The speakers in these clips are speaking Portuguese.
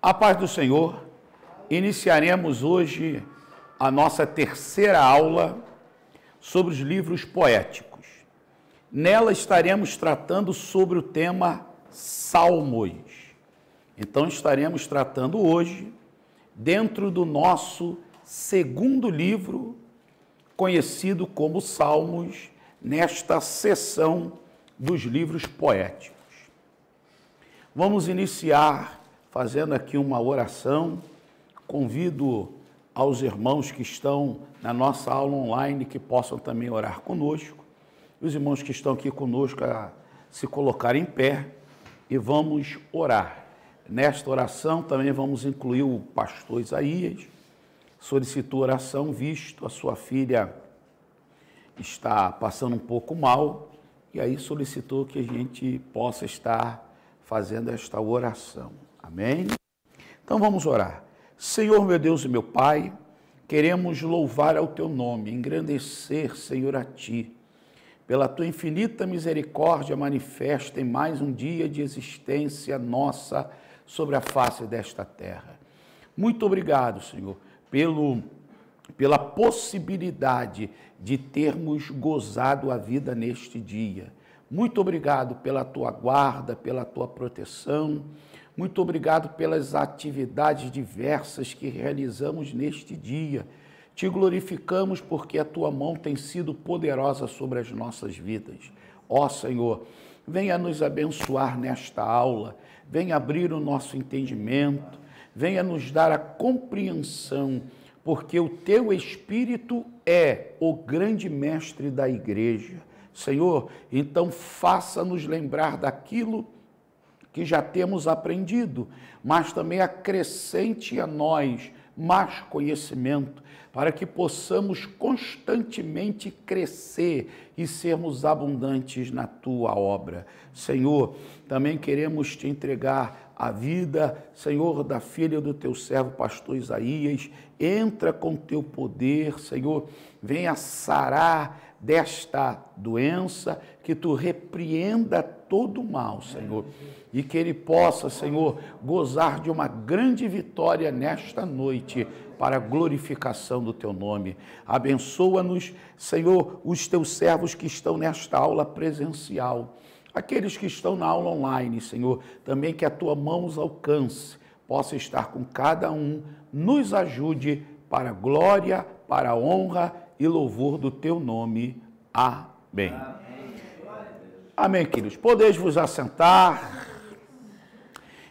A paz do Senhor, iniciaremos hoje a nossa terceira aula sobre os livros poéticos. Nela estaremos tratando sobre o tema Salmos. Então estaremos tratando hoje dentro do nosso segundo livro, conhecido como Salmos, nesta seção dos livros poéticos. Vamos iniciar fazendo aqui uma oração. Convido aos irmãos que estão na nossa aula online que possam também orar conosco. Os irmãos que estão aqui conosco a se colocarem em pé e vamos orar. Nesta oração também vamos incluir o pastor Isaías. Solicitou oração, visto a sua filha está passando um pouco mal, e aí solicitou que a gente possa estar fazendo esta oração. Amém? Então vamos orar. Senhor, meu Deus e meu Pai, queremos louvar ao Teu nome, engrandecer, Senhor, a Ti, pela Tua infinita misericórdia manifesta em mais um dia de existência nossa sobre a face desta terra. Muito obrigado, Senhor, pela possibilidade de termos gozado a vida neste dia. Muito obrigado pela Tua guarda, pela Tua proteção. Muito obrigado pelas atividades diversas que realizamos neste dia. Te glorificamos porque a Tua mão tem sido poderosa sobre as nossas vidas. Ó Senhor, venha nos abençoar nesta aula, venha abrir o nosso entendimento, venha nos dar a compreensão, porque o Teu Espírito é o grande mestre da igreja. Senhor, então faça-nos lembrar daquilo que já temos aprendido, mas também acrescente a nós mais conhecimento, para que possamos constantemente crescer e sermos abundantes na Tua obra. Senhor, também queremos Te entregar a vida, Senhor, da filha do Teu servo, pastor Isaías. Entra com Teu poder, Senhor, venha sarar desta doença, que Tu repreenda todo o mal, Senhor, e que ele possa, Senhor, gozar de uma grande vitória nesta noite, para a glorificação do Teu nome. Abençoa-nos, Senhor, os Teus servos que estão nesta aula presencial, aqueles que estão na aula online, Senhor, também que a Tua mão os alcance, possa estar com cada um, nos ajude para a glória, para a honra e louvor do Teu nome. Amém. Amém, queridos. Podeis vos assentar.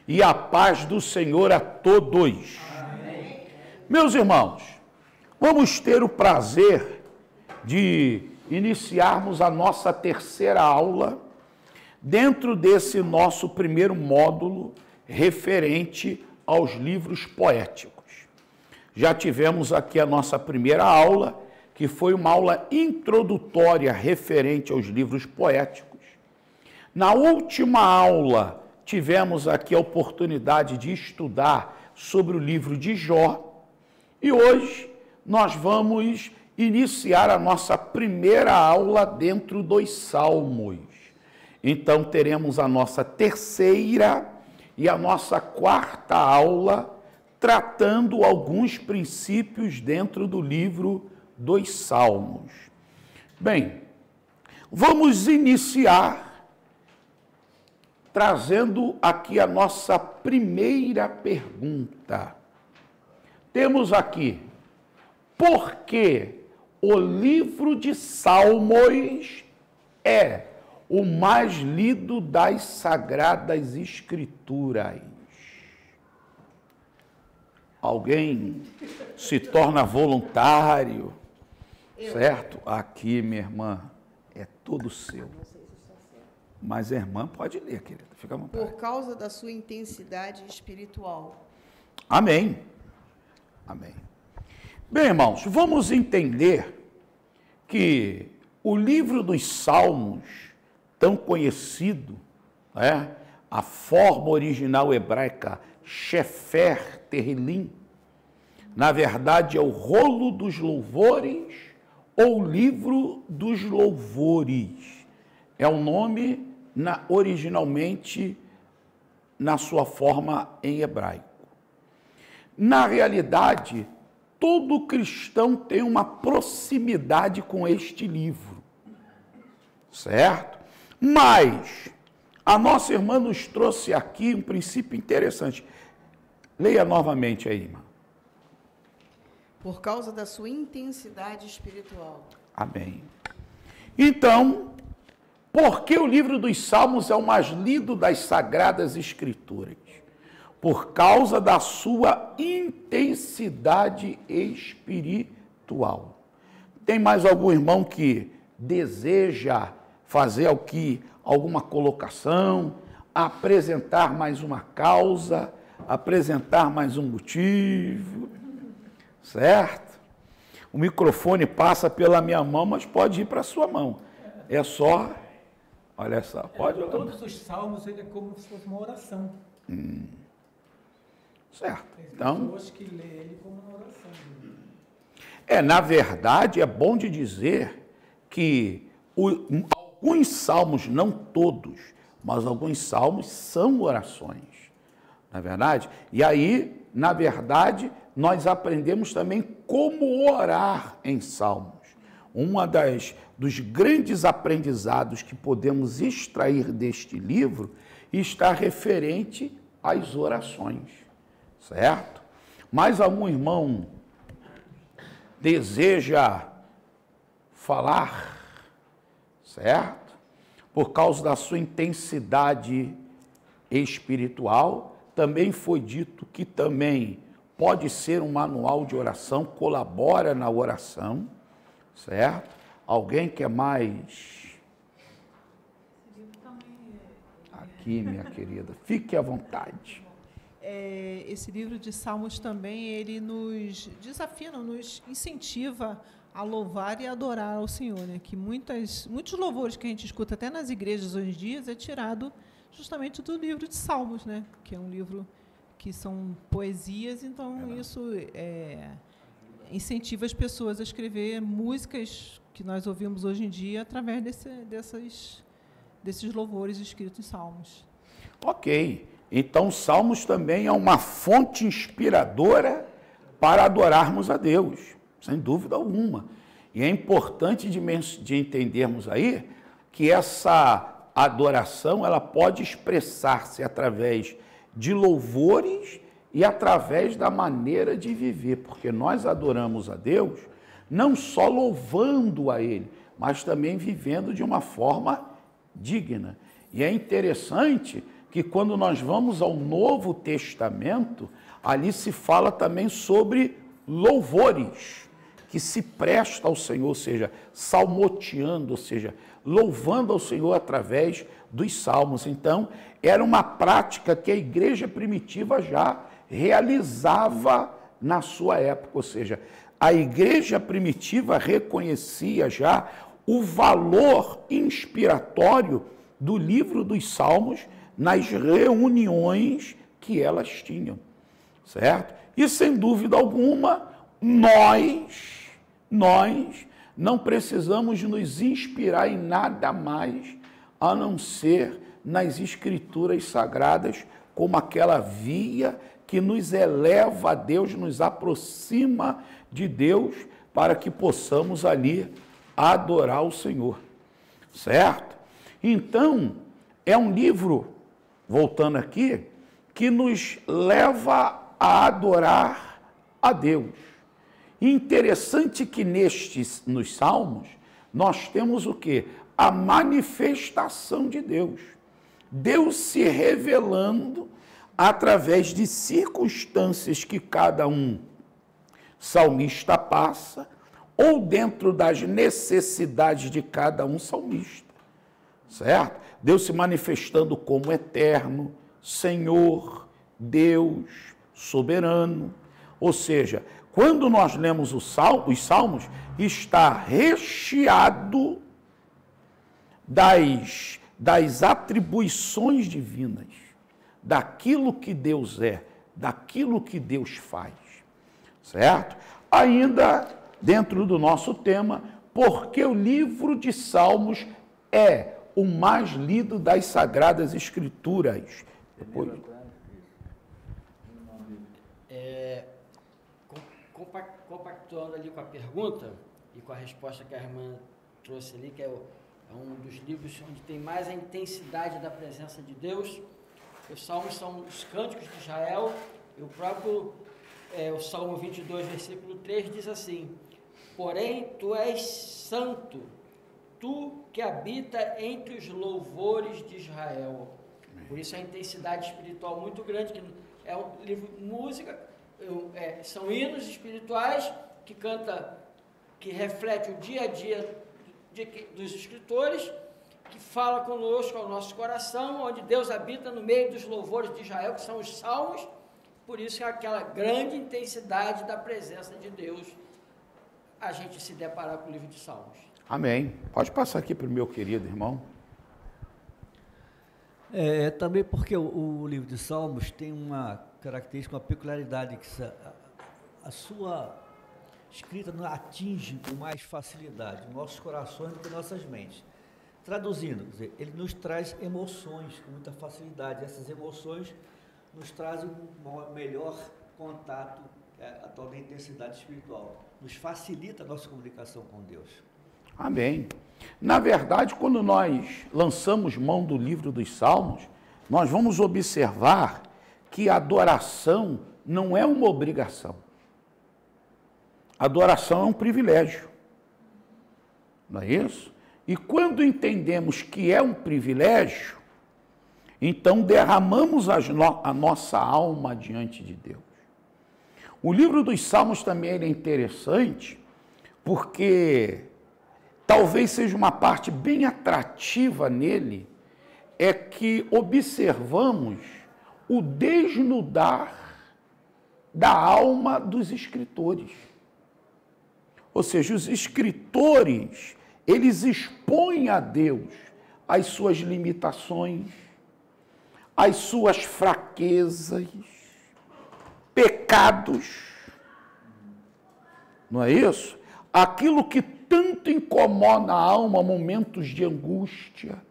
E a paz do Senhor a todos. Amém. Meus irmãos, vamos ter o prazer de iniciarmos a nossa terceira aula dentro desse nosso primeiro módulo referente aos livros poéticos. Já tivemos aqui a nossa primeira aula, que foi uma aula introdutória referente aos livros poéticos. Na última aula, tivemos aqui a oportunidade de estudar sobre o livro de Jó, e hoje nós vamos iniciar a nossa primeira aula dentro dos Salmos. Então teremos a nossa terceira e a nossa quarta aula tratando alguns princípios dentro do livro dos Salmos. Bem, vamos iniciar trazendo aqui a nossa primeira pergunta. Temos aqui, por que o livro de Salmos é o mais lido das Sagradas Escrituras? Alguém se torna voluntário, certo? Aqui, minha irmã, é todo seu. Mas a irmã pode ler, querida, fica à vontade. Por causa da sua intensidade espiritual. Amém. Amém. Bem, irmãos, vamos entender que o livro dos Salmos, tão conhecido, a forma original hebraica, Sefer Tehillim, na verdade é o rolo dos louvores ou livro dos louvores. É o nome originalmente na sua forma em hebraico. na realidade, todo cristão tem uma proximidade com este livro, certo? Mas a nossa irmã nos trouxe aqui um princípio interessante. Leia novamente aí, irmã. Por causa da sua intensidade espiritual. Amém. Então, por que o livro dos Salmos é o mais lido das Sagradas Escrituras? Por causa da sua intensidade espiritual. Tem mais algum irmão que deseja fazer alguma colocação, apresentar mais uma causa, apresentar mais um motivo, certo? O microfone passa pela minha mão, mas pode ir para a sua mão. É só, olha só, pode olhar. Todos os salmos, ele é como se fosse uma oração. Certo. Tem Então, pessoas que lêem ele como uma oração. na verdade, é bom de dizer que alguns salmos, não todos, mas alguns salmos são orações, não é verdade? E aí, na verdade, nós aprendemos também como orar em salmos. Dos grandes aprendizados que podemos extrair deste livro está referente às orações, certo? Mais algum irmão deseja falar, certo? Por causa da sua intensidade espiritual, também foi dito que também pode ser um manual de oração, colabora na oração, certo? Alguém quer mais? Aqui, minha querida, fique à vontade. Esse livro de Salmos também, ele nos desafia, nos incentiva a louvar e adorar ao Senhor, né? Que muitos louvores que a gente escuta até nas igrejas hoje em dia é tirado justamente do livro de Salmos, né? Que é um livro que são poesias, então isso incentiva as pessoas a escrever músicas que nós ouvimos hoje em dia através desses louvores escritos em Salmos. Ok. Então, Salmos também é uma fonte inspiradora para adorarmos a Deus, sem dúvida alguma. E é importante de entendermos aí que essa adoração ela pode expressar-se através de louvores e através da maneira de viver, porque nós adoramos a Deus não só louvando a Ele, mas também vivendo de uma forma digna. E é interessante que quando nós vamos ao Novo Testamento, ali se fala também sobre louvores que se presta ao Senhor, ou seja, salmodiando, ou seja, louvando ao Senhor através dos salmos. Então, era uma prática que a igreja primitiva já realizava na sua época, ou seja, a igreja primitiva reconhecia já o valor inspiratório do livro dos Salmos nas reuniões que elas tinham, certo? E, sem dúvida alguma, nós não precisamos nos inspirar em nada mais a não ser nas Escrituras Sagradas, como aquela via que nos eleva a Deus, nos aproxima de Deus, para que possamos ali adorar o Senhor, certo? Então, é um livro, voltando aqui, que nos leva a adorar a Deus. E interessante que nos Salmos, nós temos o quê? A manifestação de Deus. Deus se revelando através de circunstâncias que cada um salmista passa, ou dentro das necessidades de cada um salmista, certo? Deus se manifestando como eterno, Senhor, Deus, soberano. Ou seja, quando nós lemos os Salmos, está recheado das atribuições divinas, daquilo que Deus é, daquilo que Deus faz, certo? Ainda dentro do nosso tema, porque o livro de Salmos é o mais lido das Sagradas Escrituras. Depois... compactuando ali com a pergunta e com a resposta que a irmã trouxe ali, que é um dos livros onde tem mais a intensidade da presença de Deus. Os salmos são os cânticos de Israel, e o próprio o Salmo 22, versículo 3 diz assim: porém, tu és santo, tu que habita entre os louvores de Israel. Por isso a intensidade espiritual muito grande, que é um livro de música, são hinos espirituais que reflete o dia a dia dos escritores, que fala conosco ao nosso coração, onde Deus habita no meio dos louvores de Israel, que são os salmos. Por isso é aquela grande intensidade da presença de Deus, a gente se deparar com o livro de Salmos. Amém. Pode passar aqui para o meu querido irmão. Também porque o livro de Salmos tem uma característica, uma peculiaridade, que a sua escrita atinge com mais facilidade nossos corações do que nossas mentes. Traduzindo, quer dizer, ele nos traz emoções com muita facilidade. Essas emoções nos trazem um melhor contato, a tal da intensidade espiritual. Nos facilita a nossa comunicação com Deus. Amém. Na verdade, quando nós lançamos mão do livro dos Salmos, nós vamos observar que a adoração não é uma obrigação. A adoração é um privilégio. Não é isso? E quando entendemos que é um privilégio, então derramamos a nossa alma diante de Deus. O livro dos Salmos também é interessante, porque talvez seja uma parte bem atrativa nele, é que observamos o desnudar da alma dos escritores. Ou seja, os escritores, eles expõem a Deus as suas limitações, as suas fraquezas, pecados, não é isso? Aquilo que tanto incomoda a alma, momentos de angústia,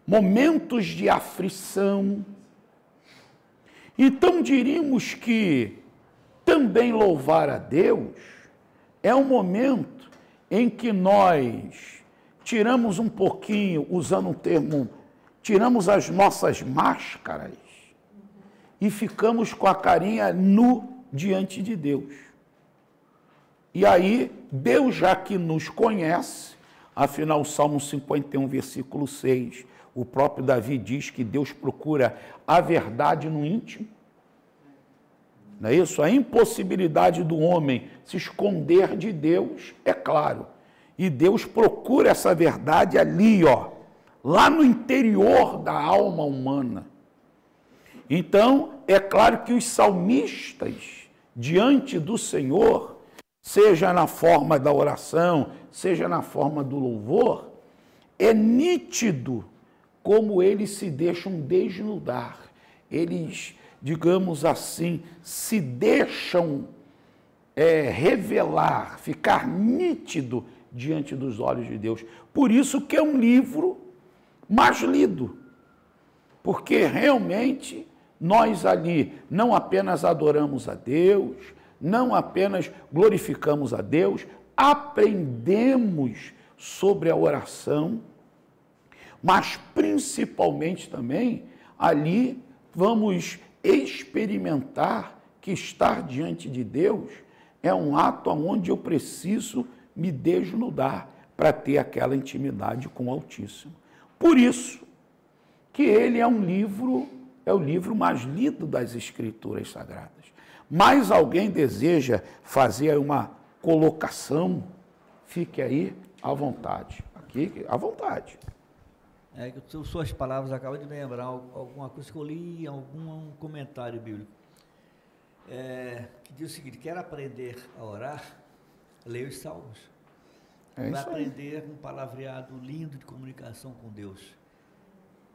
momentos de aflição. Então diríamos que também louvar a Deus é um momento em que nós tiramos um pouquinho, usando um termo, tiramos as nossas máscaras e ficamos com a carinha nu diante de Deus. E aí, Deus já que nos conhece, afinal o Salmo 51, versículo 6, o próprio Davi diz que Deus procura a verdade no íntimo. Não é isso? A impossibilidade do homem se esconder de Deus, é claro. E Deus procura essa verdade ali, lá no interior da alma humana. Então, é claro que os salmistas, diante do Senhor, seja na forma da oração, seja na forma do louvor, é nítido como eles se deixam desnudar. Eles, digamos assim, se deixam revelar, ficar nítido diante dos olhos de Deus. Por isso que é um livro mais lido, porque realmente nós ali não apenas adoramos a Deus, não apenas glorificamos a Deus, aprendemos sobre a oração, mas principalmente também ali vamos experimentar que estar diante de Deus é um ato onde eu preciso me desnudar para ter aquela intimidade com o Altíssimo. Por isso que ele é o livro mais lido das Escrituras Sagradas. Mas alguém deseja fazer uma colocação, fique aí à vontade. Aqui, à vontade. Suas palavras acabam de lembrar alguma coisa que eu li em algum comentário bíblico. Que diz o seguinte: quer aprender a orar? Leia os Salmos. Vai aprender um palavreado lindo de comunicação com Deus.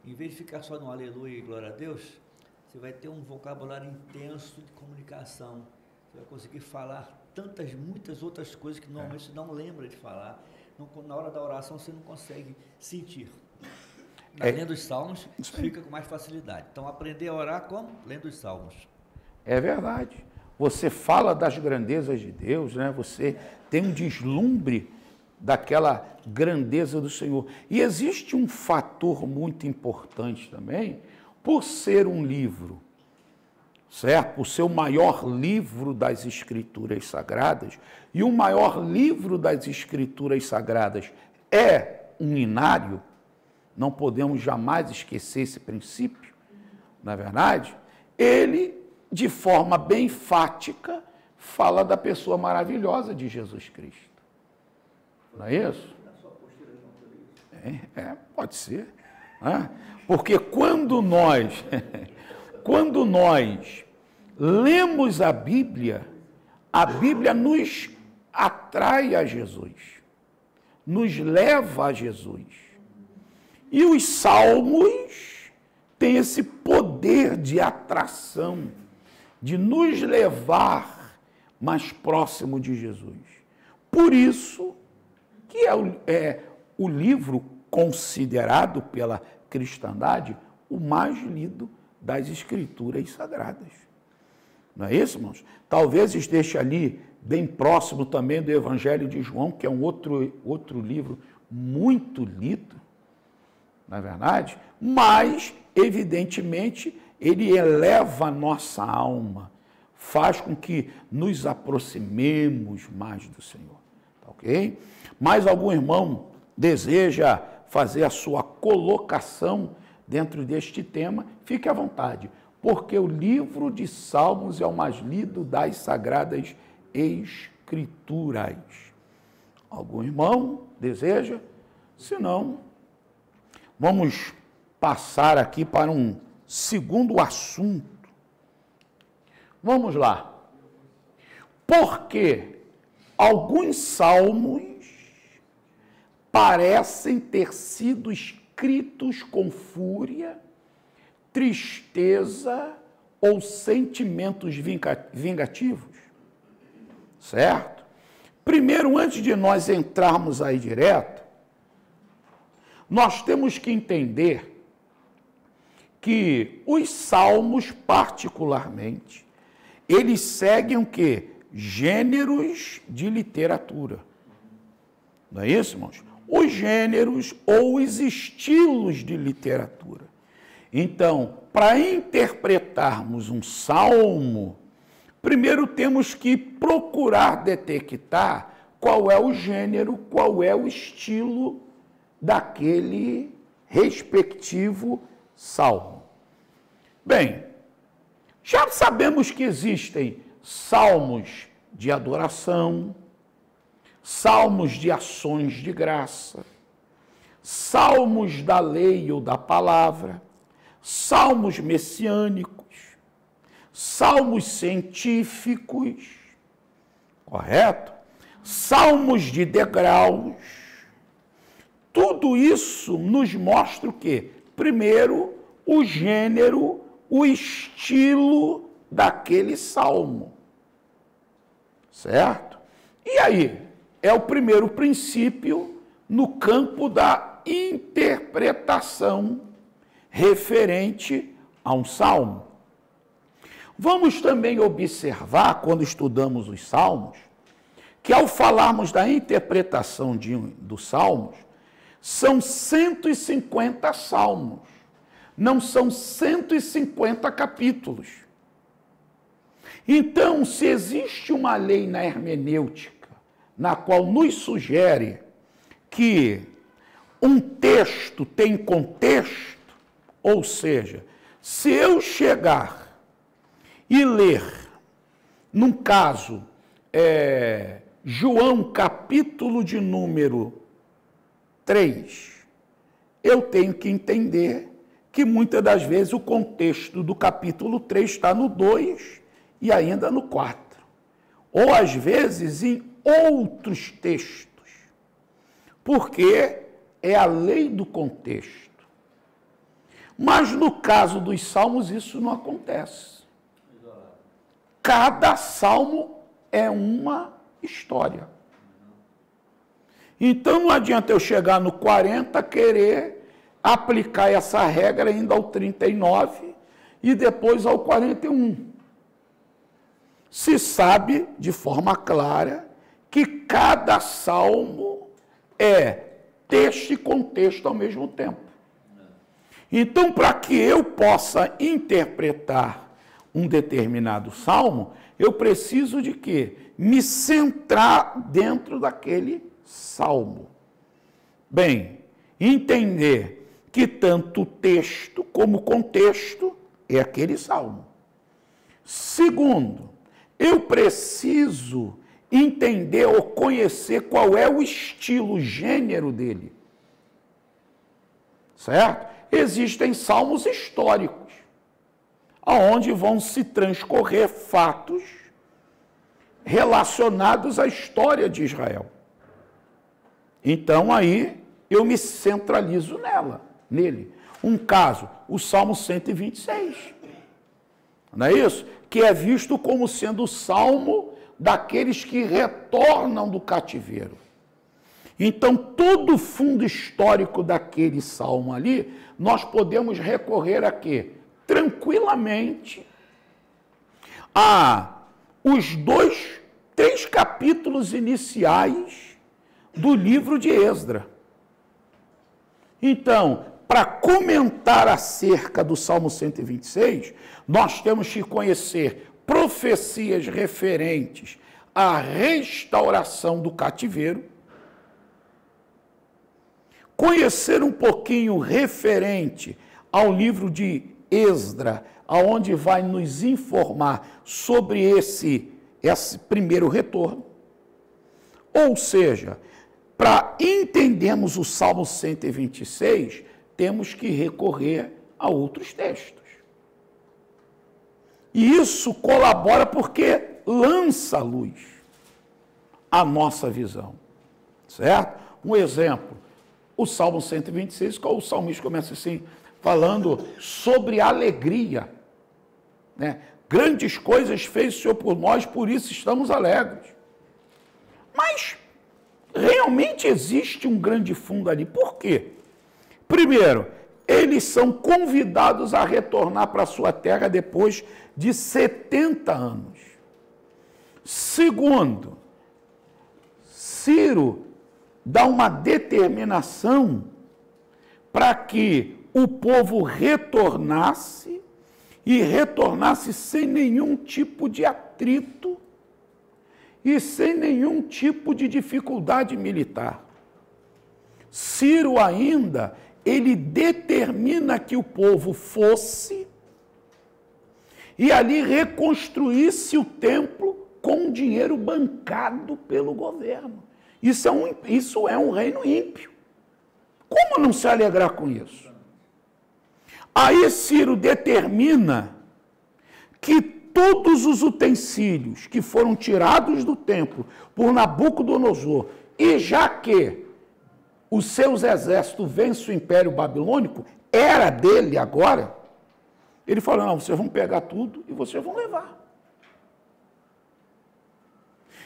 Em vez de ficar só no aleluia e glória a Deus, você vai ter um vocabulário intenso de comunicação. Você vai conseguir falar muitas outras coisas que normalmente você não lembra de falar. Na hora da oração você não consegue sentir. Lendo os Salmos, fica com mais facilidade. Então, aprender a orar como? Lendo os Salmos. É verdade. você fala das grandezas de Deus, né? Você tem um deslumbre daquela grandeza do Senhor. E existe um fator muito importante também, por ser um livro, certo? Por ser o maior livro das Escrituras Sagradas, e o maior livro das Escrituras Sagradas é um inário, não podemos jamais esquecer esse princípio, na verdade, ele, de forma bem enfática, fala da pessoa maravilhosa de Jesus Cristo. Não é isso? Pode ser. Né? Porque quando nós lemos a Bíblia nos atrai a Jesus, nos leva a Jesus. E os salmos têm esse poder de atração, de nos levar mais próximo de Jesus. Por isso que é o livro considerado pela cristandade o mais lido das Escrituras Sagradas. Não é isso, irmãos? Talvez esteja ali bem próximo também do Evangelho de João, que é um outro livro muito lido, não é verdade? Mas, evidentemente, ele eleva a nossa alma, faz com que nos aproximemos mais do Senhor. Tá ok? Mais algum irmão deseja fazer a sua colocação dentro deste tema? Fique à vontade, porque o livro de Salmos é o mais lido das Sagradas Escrituras. Algum irmão deseja? Se não, vamos passar aqui para um segundo assunto. Vamos lá. Porque alguns salmos parecem ter sido escritos com fúria, tristeza ou sentimentos vingativos, certo? Primeiro, antes de nós entrarmos aí direto, nós temos que entender que os salmos, particularmente, eles seguem o quê? Gêneros de literatura. Não é isso, irmãos? Os gêneros ou os estilos de literatura. Então, para interpretarmos um salmo, primeiro temos que procurar detectar qual é o gênero, qual é o estilo daquele respectivo salmo. Bem, já sabemos que existem salmos de adoração, salmos de ações de graça, salmos da lei ou da palavra, salmos messiânicos, salmos científicos, correto? Salmos de degraus. Tudo isso nos mostra o quê? Primeiro, o gênero, o estilo daquele salmo, certo? E aí, é o primeiro princípio no campo da interpretação referente a um salmo. Vamos também observar, quando estudamos os salmos, que ao falarmos da interpretação dos salmos, são 150 salmos, não são 150 capítulos. Então, se existe uma lei na hermenêutica, na qual nos sugere que um texto tem contexto, ou seja, se eu chegar e ler, num caso, João capítulo de número 3, eu tenho que entender que muitas das vezes o contexto do capítulo 3 está no 2 e ainda no 4. Ou às vezes em outros textos, porque é a lei do contexto. Mas no caso dos salmos isso não acontece. Cada salmo é uma história. Então não adianta eu chegar no 40, querer aplicar essa regra ainda ao 39 e depois ao 41. se sabe de forma clara que cada salmo é texto e contexto ao mesmo tempo. Então, para que eu possa interpretar um determinado salmo, eu preciso de quê? Me centrar dentro daquele salmo. Bem, entender que tanto o texto como o contexto é aquele salmo. Segundo, eu preciso entender ou conhecer qual é o estilo, o gênero dele. Certo? Existem salmos históricos, aonde vão se transcorrer fatos relacionados à história de Israel. Então, aí, eu me centralizo nele. Um caso, o Salmo 126. Não é isso? Que é visto como sendo o salmo daqueles que retornam do cativeiro. Então, todo o fundo histórico daquele salmo ali, nós podemos recorrer a quê? Tranquilamente a os 3 capítulos iniciais do livro de Esdra. Então, para comentar acerca do Salmo 126, nós temos que conhecer profecias referentes à restauração do cativeiro, conhecer um pouquinho referente ao livro de Esdra, aonde vai nos informar sobre esse primeiro retorno. Ou seja, para entendermos o Salmo 126, temos que recorrer a outros textos. E isso colabora porque lança luz à nossa visão. Certo? Um exemplo, o Salmo 126, qual o salmista começa assim, falando sobre alegria. Né? Grandes coisas fez o Senhor por nós, por isso estamos alegres. Mas realmente existe um grande fundo ali. Por quê? Primeiro, eles são convidados a retornar para a sua terra depois de 70 anos. Segundo, Ciro dá uma determinação para que o povo retornasse e retornasse sem nenhum tipo de atrito e sem nenhum tipo de dificuldade militar. Ciro ainda, ele determina que o povo fosse e ali reconstruísse o templo com dinheiro bancado pelo governo. Isso é um reino ímpio. Como não se alegrar com isso? Aí Ciro determina que todos os utensílios que foram tirados do templo por Nabucodonosor, e já que os seus exércitos vencem o Império Babilônico, era dele agora, ele falou, não, vocês vão pegar tudo e vocês vão levar.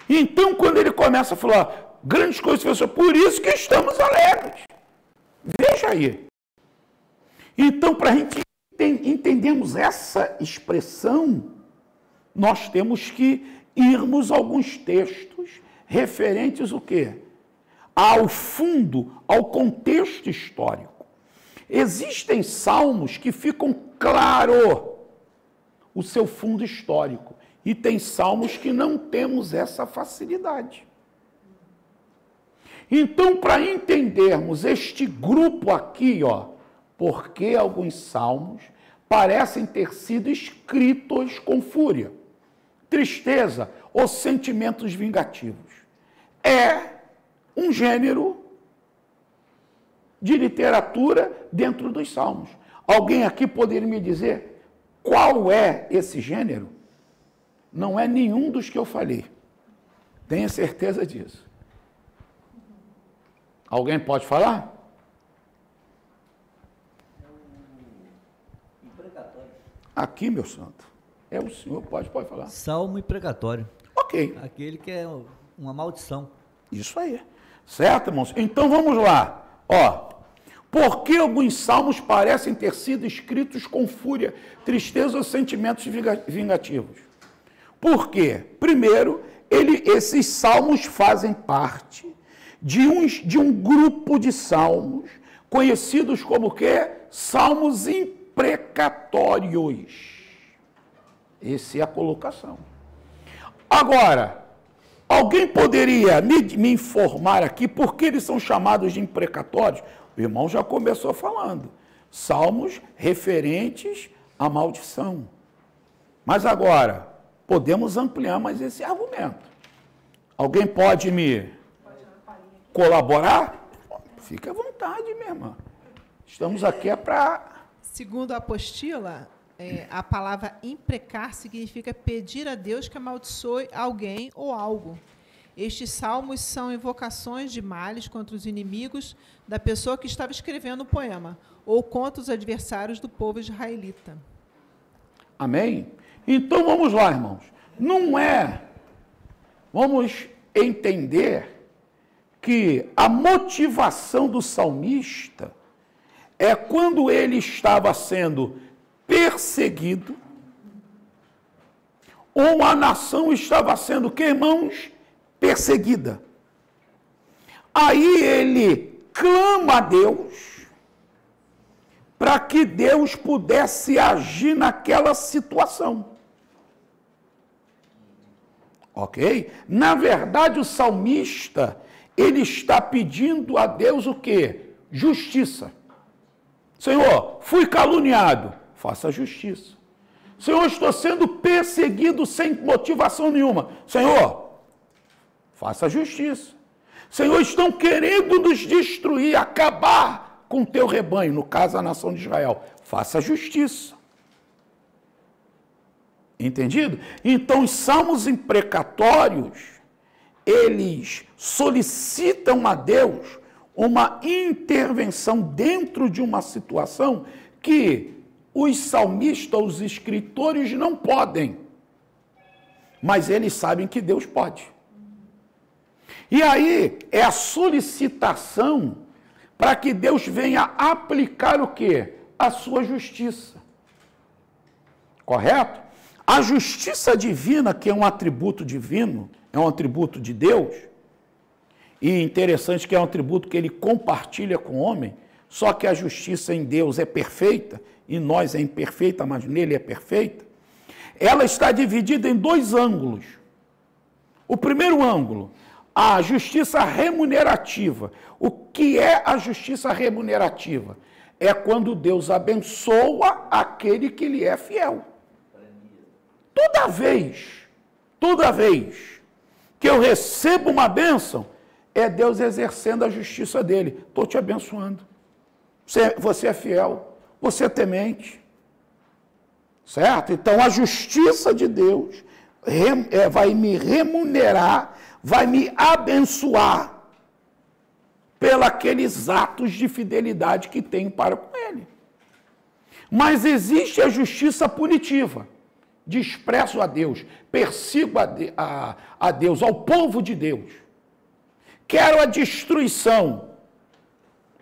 Então, quando ele começa a falar, grandes coisas, pessoal, por isso que estamos alegres. Veja aí. Então, para a gente entendermos essa expressão, nós temos que irmos a alguns textos referentes o quê? Ao fundo, ao contexto histórico. Existem salmos que ficam claro o seu fundo histórico. E tem salmos que não temos essa facilidade. Então, para entendermos este grupo aqui, por que alguns salmos parecem ter sido escritos com fúria, tristeza ou sentimentos vingativos. É um gênero de literatura dentro dos salmos. Alguém aqui poderia me dizer qual é esse gênero? Não é nenhum dos que eu falei. Tenha certeza disso. Alguém pode falar? Aqui, meu santo. É o senhor, pode falar. Salmo e pregatório. Ok. Aquele que é uma maldição. Isso aí. Certo, irmãos? Então vamos lá. Por que alguns salmos parecem ter sido escritos com fúria, tristeza ou sentimentos vingativos? Por quê? Primeiro, esses salmos fazem parte de um grupo de salmos conhecidos como o quê? Salmos imprecatórios. Essa é a colocação. Agora, alguém poderia me informar aqui por que eles são chamados de imprecatórios? O irmão já começou falando. Salmos referentes à maldição. Mas agora, podemos ampliar mais esse argumento. Alguém pode me colaborar? Fique à vontade, minha irmã. Estamos aqui para... Segundo a apostila, a palavra imprecar significa pedir a Deus que amaldiçoe alguém ou algo. Estes salmos são invocações de males contra os inimigos da pessoa que estava escrevendo o poema, ou contra os adversários do povo israelita. Amém? Então vamos lá, irmãos. Não é... Vamos entender que a motivação do salmista é quando ele estava sendo perseguido, ou a nação estava sendo, que irmãos? Perseguida. Aí ele clama a Deus para que Deus pudesse agir naquela situação. Ok? Na verdade, o salmista, ele está pedindo a Deus o quê? Justiça. Senhor, fui caluniado, faça justiça. Senhor, estou sendo perseguido sem motivação nenhuma. Senhor, faça justiça. Senhor, estão querendo nos destruir, acabar com o teu rebanho, no caso a nação de Israel. Faça justiça. Entendido? Então, os salmos imprecatórios, eles solicitam a Deus uma intervenção dentro de uma situação que os salmistas, os escritores não podem, mas eles sabem que Deus pode. E aí é a solicitação para que Deus venha aplicar o quê? A sua justiça. Correto? A justiça divina, que é um atributo divino, é um atributo de Deus, e interessante que é um atributo que ele compartilha com o homem, só que a justiça em Deus é perfeita, e nós é imperfeita, mas nele é perfeita. Ela está dividida em dois ângulos. O primeiro ângulo, a justiça remunerativa. O que é a justiça remunerativa? É quando Deus abençoa aquele que lhe é fiel. Toda vez que eu recebo uma bênção, é Deus exercendo a justiça dele. Estou te abençoando. Você é fiel, você é temente. Certo? Então a justiça de Deus vai me remunerar, vai me abençoar pelos aqueles atos de fidelidade que tenho para com ele. Mas existe a justiça punitiva. Desprezo a Deus, persigo a Deus, ao povo de Deus. Quero a destruição.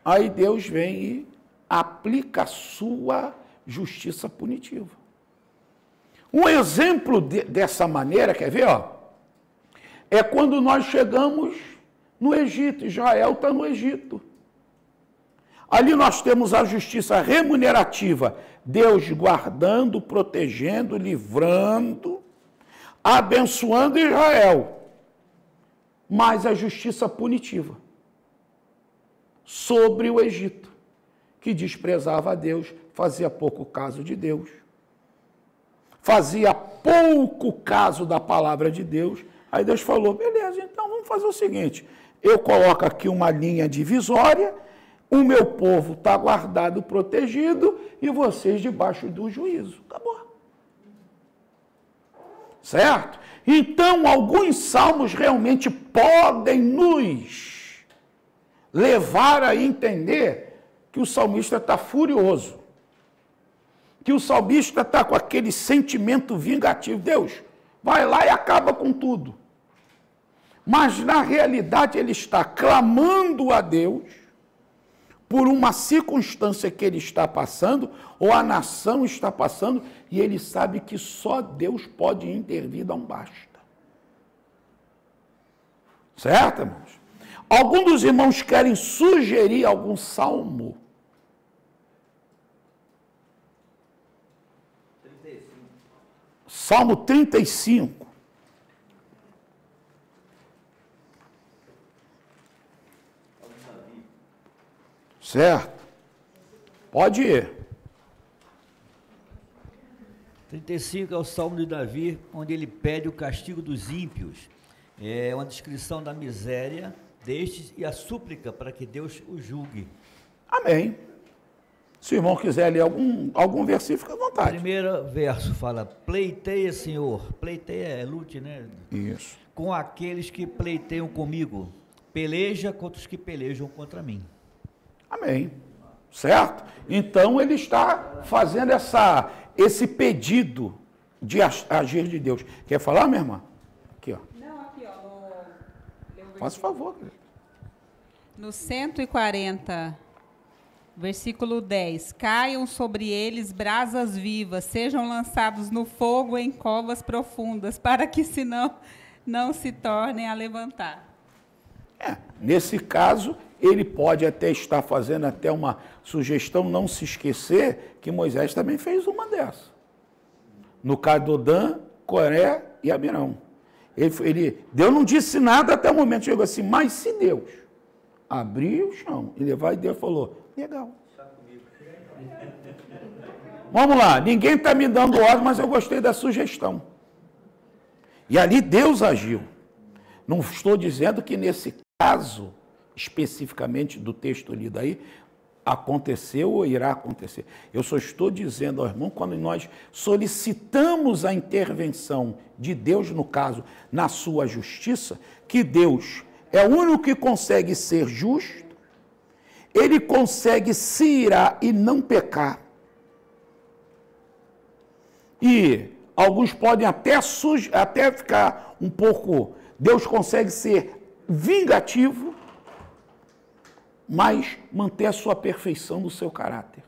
Aí Deus vem e aplica a sua justiça punitiva. Um exemplo dessa maneira, quer ver? Ó, é quando nós chegamos no Egito. Israel está no Egito. Ali nós temos a justiça remunerativa, Deus guardando, protegendo, livrando, abençoando Israel. Mas a justiça punitiva sobre o Egito, que desprezava a Deus, fazia pouco caso de Deus, fazia pouco caso da palavra de Deus. Aí Deus falou, beleza, então vamos fazer o seguinte, eu coloco aqui uma linha divisória, o meu povo está guardado, protegido, e vocês debaixo do juízo. Acabou. Certo? Então, alguns salmos realmente podem nos levar a entender que o salmista está furioso, que o salmista está com aquele sentimento vingativo. Deus, vai lá e acaba com tudo. Mas, na realidade, ele está clamando a Deus por uma circunstância que ele está passando, ou a nação está passando, e ele sabe que só Deus pode intervir, dá um basta. Certo, irmãos? Algum dos irmãos querem sugerir algum salmo? 35. Salmo 35. Certo? Pode ir. 35 é o Salmo de Davi, onde ele pede o castigo dos ímpios. É uma descrição da miséria destes e a súplica para que Deus o julgue. Amém. Se o irmão quiser ler algum versículo, fica à vontade. Primeiro verso fala, pleiteia, Senhor. Pleiteia é lute, né? Isso. Com aqueles que pleiteiam comigo. Peleja contra os que pelejam contra mim. Amém. Certo? Então ele está fazendo esse pedido de agir de Deus. Quer falar, minha irmã? Aqui, ó. Não, aqui, ó. Faça favor. No 140, versículo 10. Caiam sobre eles brasas vivas, sejam lançados no fogo em covas profundas, para que senão não se tornem a levantar. Nesse caso, ele pode até estar fazendo até uma sugestão, não se esquecer que Moisés também fez uma dessa. No caso do Dan, Coré e Abirão. Deus não disse nada até o momento, chegou assim, mas se Deus abrir o chão e levar, e Deus falou, legal. Vamos lá, ninguém está me dando ordem, mas eu gostei da sugestão. E ali Deus agiu. Não estou dizendo que nesse caso, especificamente do texto lido aí, aconteceu ou irá acontecer. Eu só estou dizendo ao irmão, quando nós solicitamos a intervenção de Deus, no caso, na sua justiça, que Deus é o único que consegue ser justo, ele consegue se irar e não pecar. E alguns podem até ficar um pouco... Deus consegue ser vingativo, mas manter a sua perfeição do seu caráter.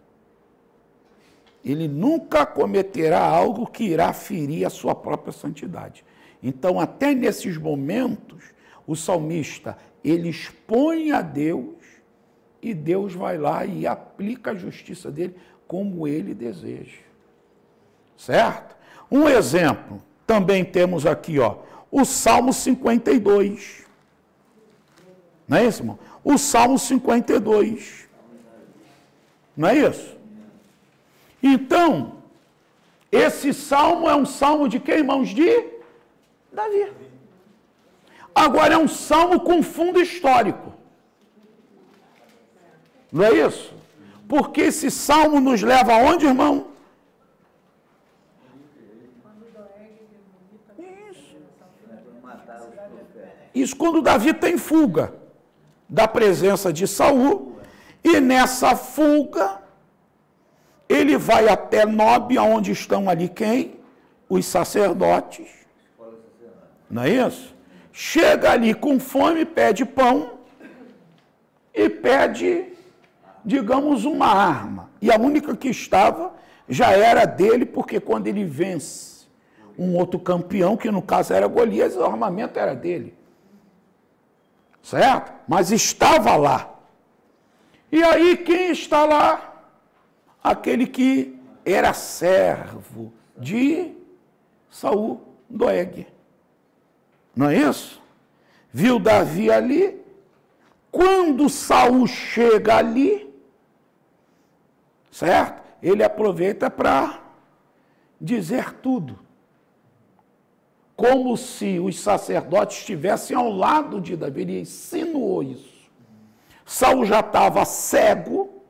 Ele nunca cometerá algo que irá ferir a sua própria santidade. Então, até nesses momentos, o salmista, ele expõe a Deus e Deus vai lá e aplica a justiça dele como ele deseja. Certo? Um exemplo, também temos aqui, ó, o Salmo 52. Não é isso, irmão? O Salmo 52. Não é isso? Então, esse salmo é um salmo de quem, irmãos? De Davi. Agora, é um salmo com fundo histórico. Não é isso? Porque esse salmo nos leva aonde, irmão? Isso quando Davi está em fuga da presença de Saul, e nessa fuga ele vai até Nob, onde estão ali quem? Os sacerdotes. Não é isso? Chega ali com fome, pede pão e pede, digamos, uma arma. E a única que estava já era dele, porque quando ele vence um outro campeão, que no caso era Golias, o armamento era dele. Certo? Mas estava lá. E aí quem está lá? Aquele que era servo de Saul, Doeg. Não é isso? Viu Davi ali? Quando Saul chega ali, certo? Ele aproveita para dizer tudo. Como se os sacerdotes estivessem ao lado de Davi, ele insinuou isso. Saul já estava cego,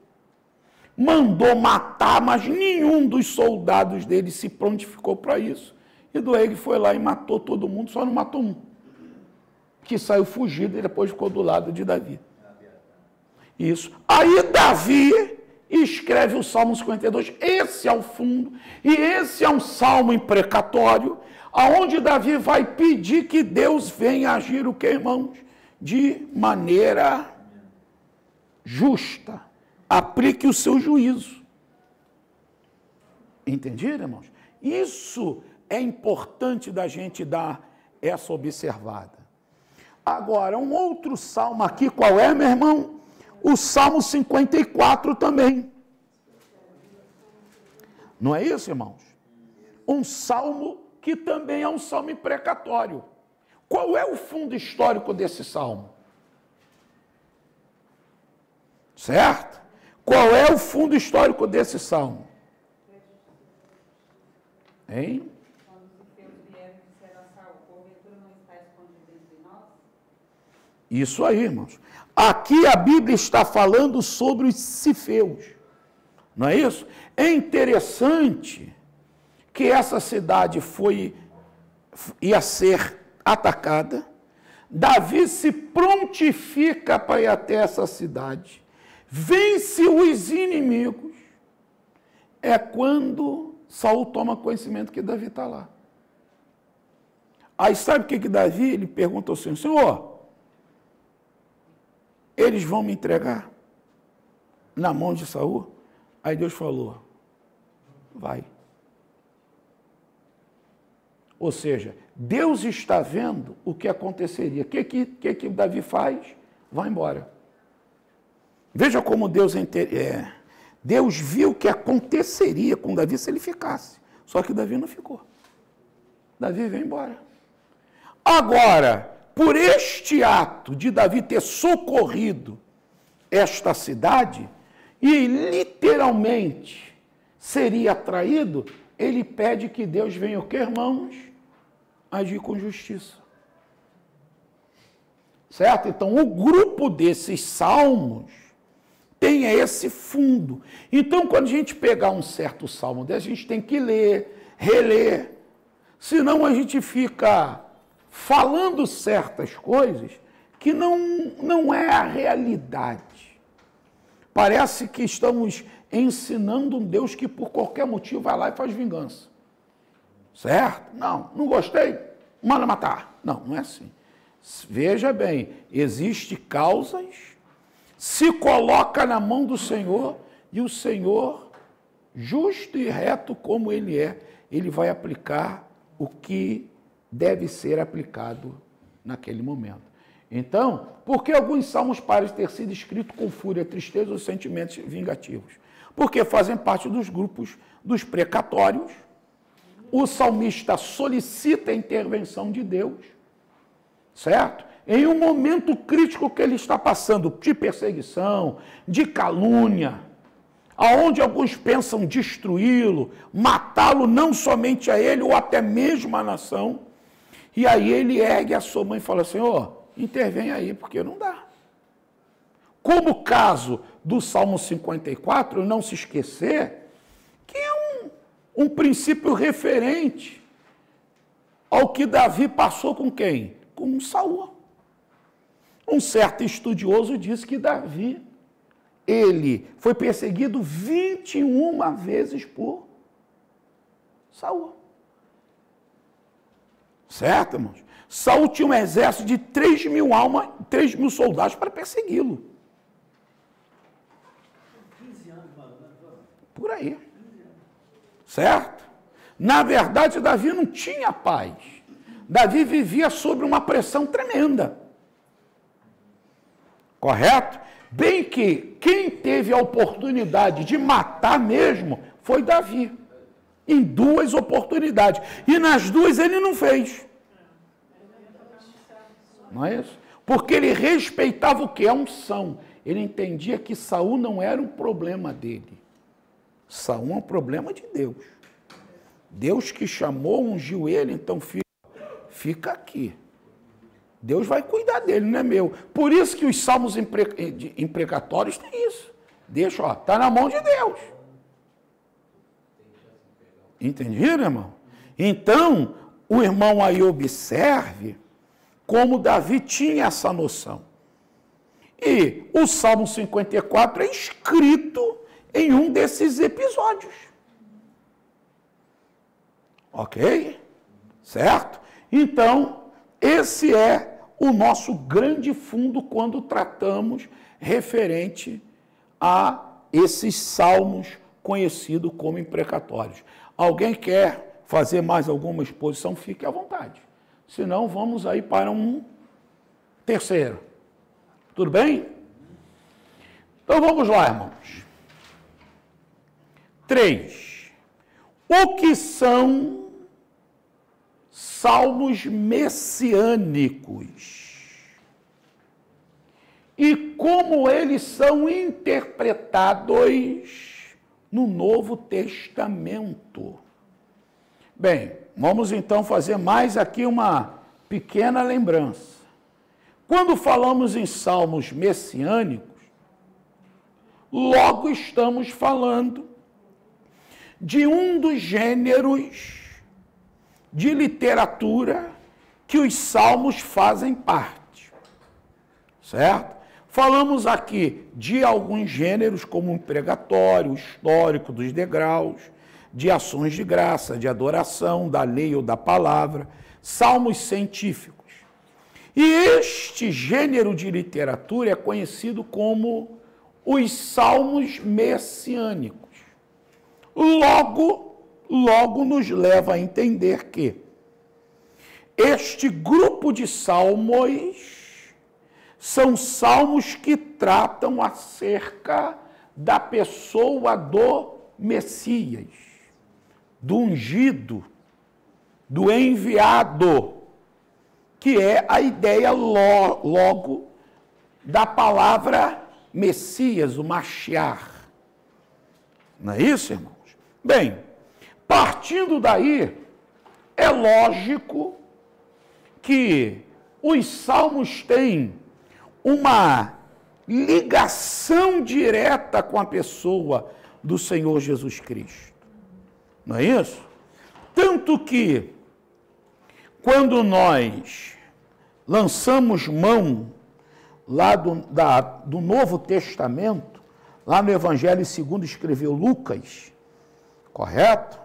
mandou matar, mas nenhum dos soldados dele se prontificou para isso. E Doeg foi lá e matou todo mundo, só não matou um, que saiu fugido e depois ficou do lado de Davi. Isso. Aí Davi escreve o Salmo 52, esse é o fundo, e esse é um salmo imprecatório, aonde Davi vai pedir que Deus venha agir o que, irmãos? De maneira justa, aplique o seu juízo. Entenderam, irmãos? Isso é importante da gente dar essa observada. Agora, um outro salmo aqui, qual é, meu irmão? O Salmo 54 também. Não é isso, irmãos? Um salmo que também é um salmo imprecatório. Qual é o fundo histórico desse salmo? Certo? Qual é o fundo histórico desse salmo? Hein? Isso aí, irmãos. Aqui a Bíblia está falando sobre os cifeus. Não é isso? É interessante que essa cidade ia ser atacada. Davi se prontifica para ir até essa cidade. Vence os inimigos. É quando Saul toma conhecimento que Davi está lá. Aí sabe o que Davi? Ele pergunta ao Senhor: Senhor, eles vão me entregar na mão de Saul? Aí Deus falou: vai. Ou seja, Deus está vendo o que aconteceria. O que Davi faz? Vai embora. Veja como Deus Deus viu o que aconteceria com Davi se ele ficasse. Só que Davi não ficou. Davi veio embora. Agora, por este ato de Davi ter socorrido esta cidade, e literalmente seria traído, ele pede que Deus venha o que, irmãos? Agir com justiça. Certo? Então, o grupo desses salmos tem esse fundo. Então, quando a gente pegar um certo salmo desse, a gente tem que ler, reler. Senão a gente fica falando certas coisas que não é a realidade. Parece que estamos ensinando um Deus que por qualquer motivo vai lá e faz vingança. Certo? Não gostei, manda matar. Não é assim. Veja bem, existem causas, se coloca na mão do Senhor, e o Senhor, justo e reto como Ele é, Ele vai aplicar o que deve ser aplicado naquele momento. Então, por que alguns salmos parecem ter sido escritos com fúria, tristeza ou sentimentos vingativos? Porque fazem parte dos grupos dos precatórios. O salmista solicita a intervenção de Deus, certo? Em um momento crítico que ele está passando de perseguição, de calúnia, aonde alguns pensam destruí-lo, matá-lo não somente a ele, ou até mesmo a nação. E aí ele ergue a sua mão e fala: Senhor, intervém aí, porque não dá. Como o caso do Salmo 54, não se esquecer que é um princípio referente ao que Davi passou com quem? Com Saul. Um certo estudioso diz que Davi, ele foi perseguido 21 vezes por Saul. Certo, irmãos? Saul tinha um exército de 3.000 soldados para persegui-lo. Por aí. Certo? Na verdade, Davi não tinha paz. Davi vivia sob uma pressão tremenda. Correto? Bem que quem teve a oportunidade de matar mesmo foi Davi. Em 2 oportunidades. E nas 2 ele não fez. Não é isso? Porque ele respeitava o que? A unção. Ele entendia que Saul não era um problema dele. Saul é um problema de Deus. Deus que chamou, ungiu ele, então fica aqui. Deus vai cuidar dele, não é meu. Por isso que os salmos imprecatórios têm isso. Deixa, está na mão de Deus. Entenderam, irmão? Então, o irmão aí observe como Davi tinha essa noção. E o Salmo 54 é escrito em um desses episódios. Ok? Certo? Então, esse é o nosso grande fundo quando tratamos referente a esses salmos conhecidos como imprecatórios. Alguém quer fazer mais alguma exposição? Fique à vontade. Senão, vamos aí para um terceiro. Tudo bem? Então, vamos lá, irmãos. 3. O que são salmos messiânicos? E como eles são interpretados no Novo Testamento? Bem, vamos então fazer mais aqui uma pequena lembrança. Quando falamos em salmos messiânicos, logo estamos falando de um dos gêneros de literatura que os salmos fazem parte, certo? Falamos aqui de alguns gêneros, como o pregatório, o histórico dos degraus, de ações de graça, de adoração, da lei ou da palavra, salmos científicos. E este gênero de literatura é conhecido como os salmos messiânicos. Logo nos leva a entender que este grupo de salmos são salmos que tratam acerca da pessoa do Messias, do ungido, do enviado, que é a ideia logo da palavra Messias, o Mashiach. Não é isso, irmãos? Bem, partindo daí, é lógico que os salmos têm uma ligação direta com a pessoa do Senhor Jesus Cristo. Não é isso? Tanto que, quando nós lançamos mão lá do Novo Testamento, lá no Evangelho segundo escreveu Lucas, correto?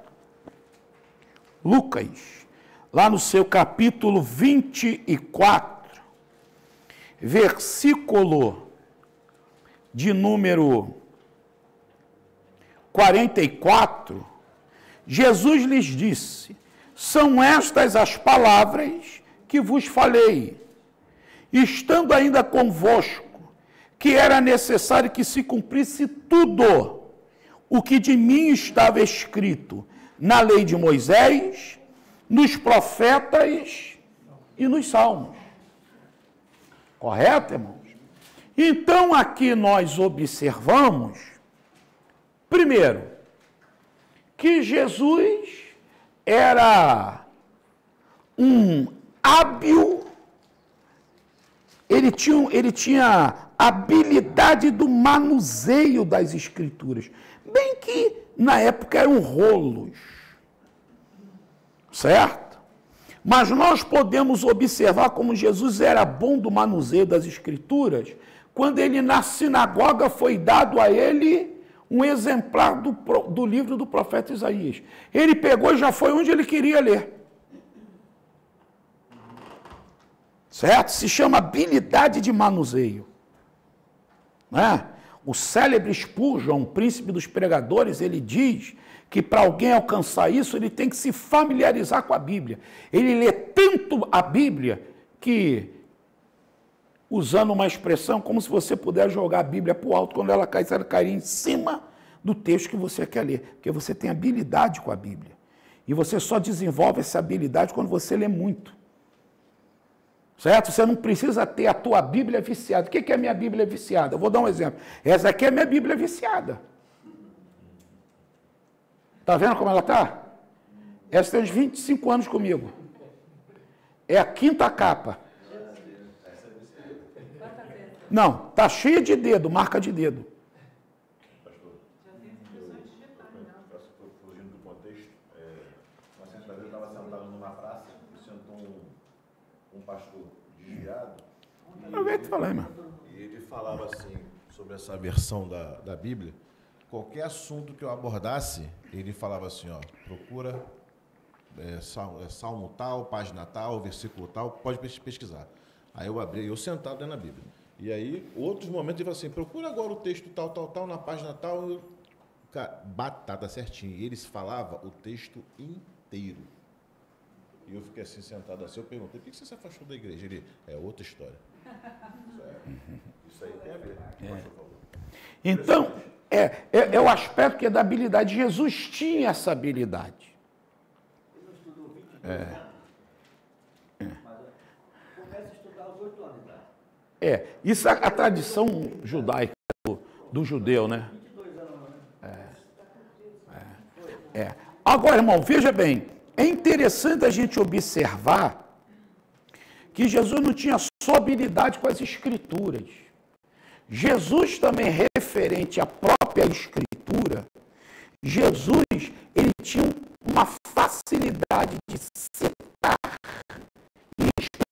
Lucas, lá no seu capítulo 24, versículo de número 44, Jesus lhes disse: são estas as palavras que vos falei, estando ainda convosco, que era necessário que se cumprisse tudo o que de mim estava escrito na lei de Moisés, nos profetas e nos salmos. Correto, irmãos? Então, aqui nós observamos, primeiro, que Jesus era um hábil, ele tinha habilidade do manuseio das Escrituras, bem que na época eram rolos, certo? Mas nós podemos observar como Jesus era bom do manuseio das Escrituras, quando ele na sinagoga foi dado a ele um exemplar do livro do profeta Isaías. Ele pegou e já foi onde ele queria ler. Certo? Se chama habilidade de manuseio. Né? O célebre Spurgeon, príncipe dos pregadores, ele diz que para alguém alcançar isso, ele tem que se familiarizar com a Bíblia. Ele lê tanto a Bíblia que, usando uma expressão, como se você puder jogar a Bíblia para o alto, quando ela cai, ela cairia em cima do texto que você quer ler, porque você tem habilidade com a Bíblia. E você só desenvolve essa habilidade quando você lê muito. Certo? Você não precisa ter a tua Bíblia viciada. O que é a minha Bíblia viciada? Eu vou dar um exemplo. Essa aqui é a minha Bíblia viciada. Está vendo como ela está? Essa tem uns 25 anos comigo. É a quinta capa. Não, está cheia de dedo, marca de dedo. Pastor, fugindo do contexto, uma certa vez eu estava sentado numa praça e sentou um pastor desviado. E ele falava assim, sobre essa versão da Bíblia. Qualquer assunto que eu abordasse, ele falava assim, ó, procura salmo tal, página tal, versículo tal, pode pesquisar. Aí eu abri, eu sentado dentro da Bíblia. E aí, outros momentos, ele fala assim, procura agora o texto tal, na página tal. Cara, batata certinho. E eles falavam o texto inteiro. E eu fiquei assim, sentado assim, eu perguntei, por que você se afastou da igreja? Ele, é outra história. Isso aí tem a ver. Então, é o aspecto que é da habilidade. Jesus tinha essa habilidade. Começa a estudar aos 8 anos de idade. Isso é a tradição judaica do judeu, né? 22 anos, né? Agora, irmão, veja bem, é interessante a gente observar que Jesus não tinha só habilidade com as escrituras. Jesus também, referente à própria escritura, Jesus, ele tinha uma facilidade de citar e explicar.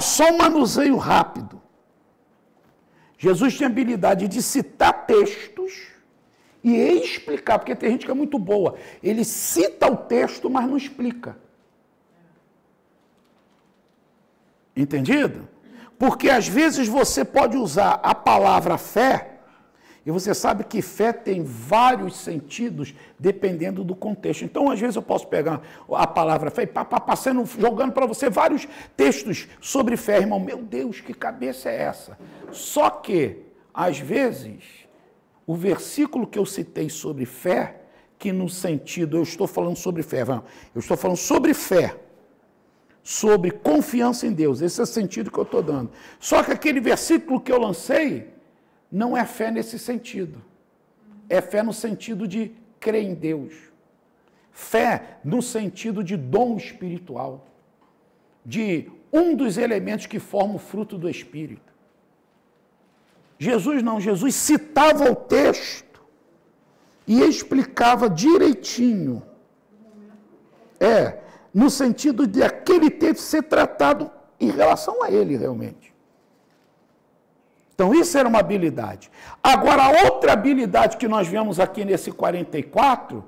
Só um manuseio rápido. Jesus tinha habilidade de citar textos e explicar, porque tem gente que é muito boa. Ele cita o texto, mas não explica. Entendido? Porque às vezes você pode usar a palavra fé, e você sabe que fé tem vários sentidos dependendo do contexto. Então, às vezes eu posso pegar a palavra fé e passando, jogando para você vários textos sobre fé, irmão. Meu Deus, que cabeça é essa? Só que, às vezes, o versículo que eu citei sobre fé, que no sentido, eu estou falando sobre fé, eu estou falando sobre fé, sobre confiança em Deus, esse é o sentido que eu estou dando. Só que aquele versículo que eu lancei, não é fé nesse sentido. É fé no sentido de crer em Deus. Fé no sentido de dom espiritual. De um dos elementos que formam o fruto do Espírito. Jesus não, Jesus citava o texto e explicava direitinho. No sentido de aquele texto ser tratado em relação a ele realmente. Então, isso era uma habilidade. Agora, a outra habilidade que nós vemos aqui nesse 44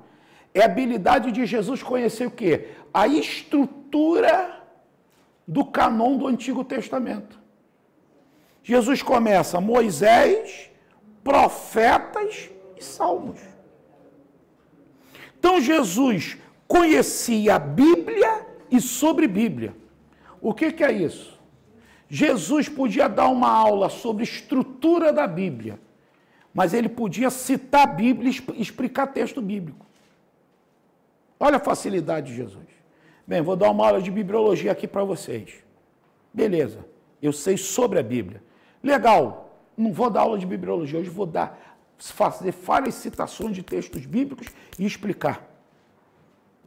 é a habilidade de Jesus conhecer o quê? A estrutura do canon do Antigo Testamento. Jesus começa Moisés, profetas e salmos. Então, Jesus conhecia a Bíblia e sobre Bíblia. O que é isso? Jesus podia dar uma aula sobre estrutura da Bíblia, mas ele podia citar a Bíblia e explicar texto bíblico. Olha a facilidade de Jesus. Bem, vou dar uma aula de bibliologia aqui para vocês. Beleza, eu sei sobre a Bíblia. Legal, não vou dar aula de bibliologia, hoje vou fazer várias citações de textos bíblicos e explicar.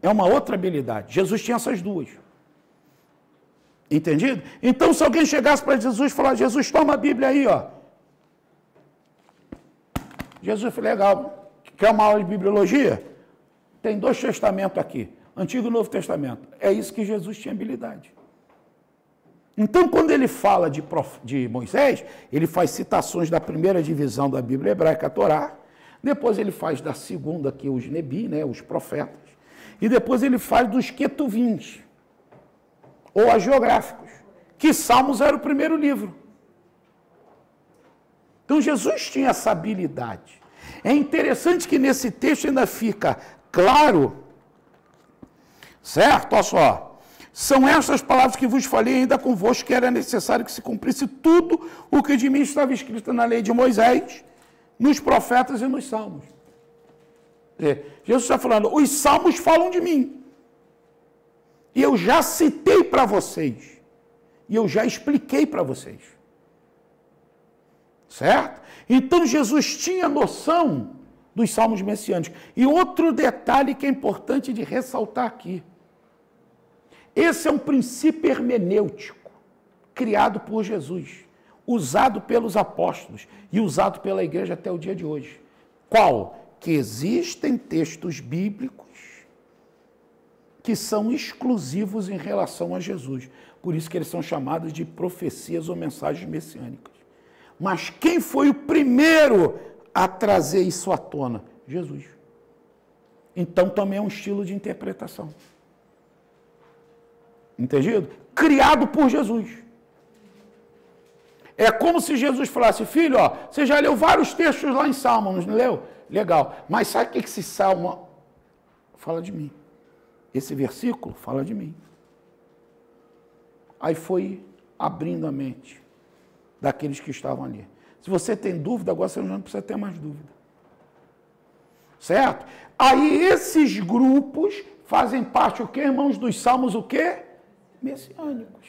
É uma outra habilidade. Jesus tinha essas duas. Entendido? Então, se alguém chegasse para Jesus e falar, Jesus, toma a Bíblia aí, ó. Jesus falou, legal, quer uma aula de bibliologia? Tem 2 testamentos aqui, Antigo e Novo Testamento. É isso que Jesus tinha habilidade. Então, quando ele fala de Moisés, ele faz citações da primeira divisão da Bíblia hebraica, a Torá, depois ele faz da segunda, que é os Nebi, né, os profetas, e depois ele faz dos Ketuvins, ou agiográficos, que Salmos era o primeiro livro. Então, Jesus tinha essa habilidade. É interessante que nesse texto ainda fica claro, certo? Olha só, são estas palavras que vos falei ainda convosco, que era necessário que se cumprisse tudo o que de mim estava escrito na lei de Moisés, nos profetas e nos salmos. Jesus está falando, os salmos falam de mim. E eu já citei para vocês. E eu já expliquei para vocês. Certo? Então Jesus tinha noção dos salmos messiânicos. E outro detalhe que é importante de ressaltar aqui. Esse é um princípio hermenêutico criado por Jesus, usado pelos apóstolos e usado pela igreja até o dia de hoje. Qual? Que existem textos bíblicos que são exclusivos em relação a Jesus. Por isso que eles são chamados de profecias ou mensagens messiânicas. Mas quem foi o primeiro a trazer isso à tona? Jesus. Então também é um estilo de interpretação. Entendido? Criado por Jesus. É como se Jesus falasse, filho, ó, você já leu vários textos lá em Salmos, não leu? Legal. Mas sabe o que esse salmo fala de mim? Esse versículo fala de mim. Aí foi abrindo a mente daqueles que estavam ali. Se você tem dúvida, agora você não precisa ter mais dúvida. Certo? Aí esses grupos fazem parte, o quê, irmãos, dos salmos, o quê? Messiânicos.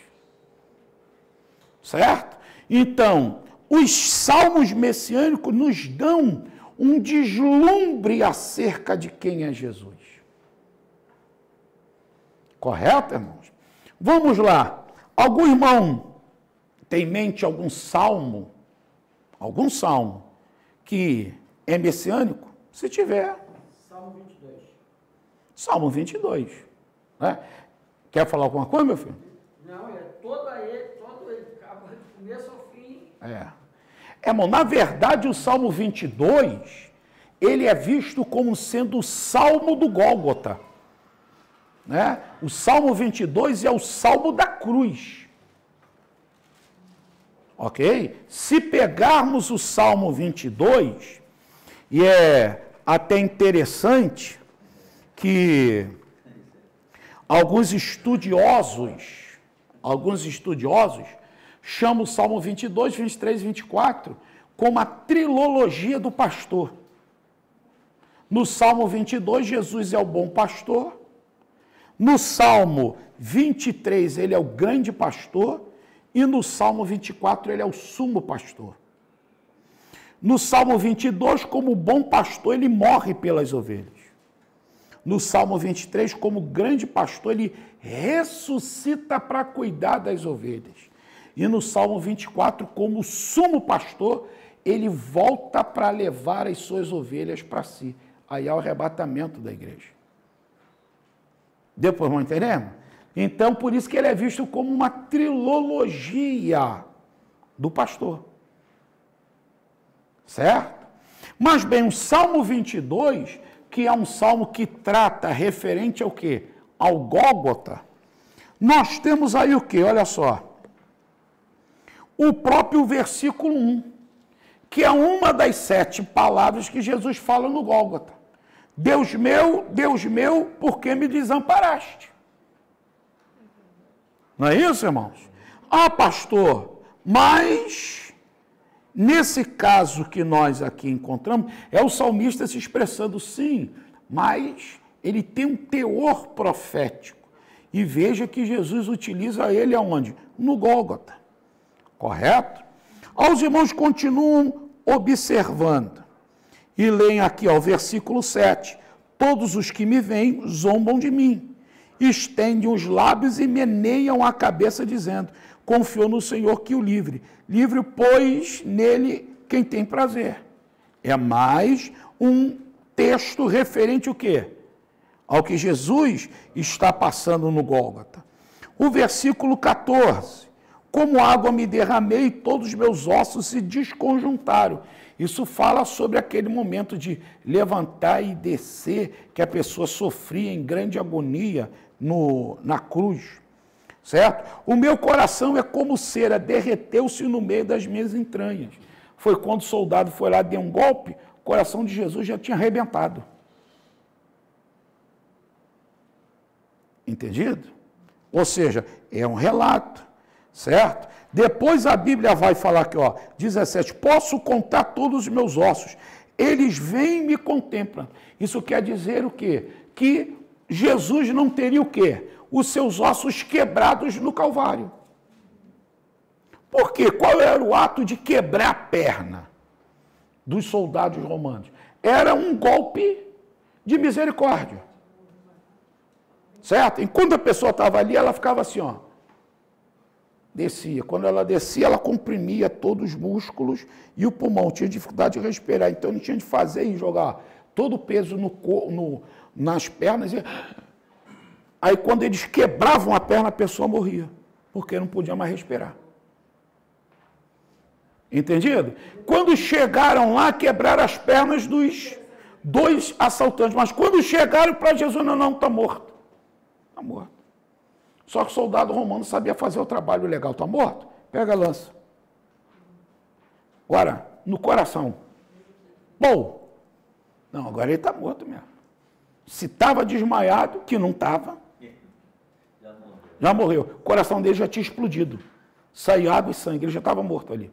Certo? Então, os salmos messiânicos nos dão um deslumbre acerca de quem é Jesus. Correto, irmãos? Vamos lá. Algum irmão tem em mente algum salmo que é messiânico? Se tiver. Salmo 22. Salmo 22. Né? Quer falar alguma coisa, meu filho? Não, é todo ele, acaba de começo ao fim. Irmão, na verdade, o Salmo 22, ele é visto como sendo o Salmo do Gólgota. Né? O Salmo 22 é o Salmo da cruz. Ok? Se pegarmos o Salmo 22, e é até interessante que alguns estudiosos chamam o Salmo 22, 23 e 24 como a trilologia do pastor. No Salmo 22, Jesus é o bom pastor. No Salmo 23, ele é o grande pastor. E no Salmo 24, ele é o sumo pastor. No Salmo 22, como bom pastor, ele morre pelas ovelhas. No Salmo 23, como grande pastor, ele ressuscita para cuidar das ovelhas. E no Salmo 24, como sumo pastor, ele volta para levar as suas ovelhas para si. Aí é o arrebatamento da igreja. Depois vão entender? Então, por isso que ele é visto como uma trilologia do pastor. Certo? Mas bem, o Salmo 22, que é um salmo que trata referente ao quê? Ao Gólgota. Nós temos aí o quê? Olha só. O próprio versículo 1, que é uma das 7 palavras que Jesus fala no Gólgota. Deus meu, por que me desamparaste? Não é isso, irmãos? Ah, pastor, mas nesse caso que nós aqui encontramos, é o salmista se expressando sim, mas ele tem um teor profético. E veja que Jesus utiliza ele aonde? No Gólgota. Correto? Os irmãos continuam observando. E leem aqui, ó, o versículo 7. Todos os que me veem zombam de mim. Estendem os lábios e meneiam a cabeça, dizendo: confiou no Senhor que o livre. Livre, pois, nele quem tem prazer. É mais um texto referente ao quê? Ao que Jesus está passando no Gólgota. O versículo 14. Como água me derramei e todos os meus ossos se desconjuntaram. Isso fala sobre aquele momento de levantar e descer, que a pessoa sofria em grande agonia na cruz. Certo? O meu coração é como cera, derreteu-se no meio das minhas entranhas. Foi quando o soldado foi lá, deu um golpe, o coração de Jesus já tinha arrebentado. Entendido? Ou seja, é um relato, certo? Depois a Bíblia vai falar aqui, ó, 17, posso contar todos os meus ossos, eles vêm e me contemplam. Isso quer dizer o quê? Que Jesus não teria o quê? Os seus ossos quebrados no Calvário. Por quê? Qual era o ato de quebrar a perna dos soldados romanos? Era um golpe de misericórdia. Certo? Enquanto a pessoa estava ali, ela ficava assim, ó. Descia. Quando ela descia, ela comprimia todos os músculos e o pulmão. Tinha dificuldade de respirar. Então, não tinha de fazer e jogar todo o peso nas pernas. Aí, quando eles quebravam a perna, a pessoa morria. Porque não podia mais respirar. Entendido? Quando chegaram lá, quebraram as pernas dos 2 assaltantes. Mas quando chegaram para Jesus, não, está morto. Está morto. Só que o soldado romano sabia fazer o trabalho legal. Está morto? Pega a lança. Agora, no coração. Bom. Não, agora ele está morto mesmo. Se estava desmaiado, que não estava, já morreu. O coração dele já tinha explodido. Saiu água e sangue, ele já estava morto ali.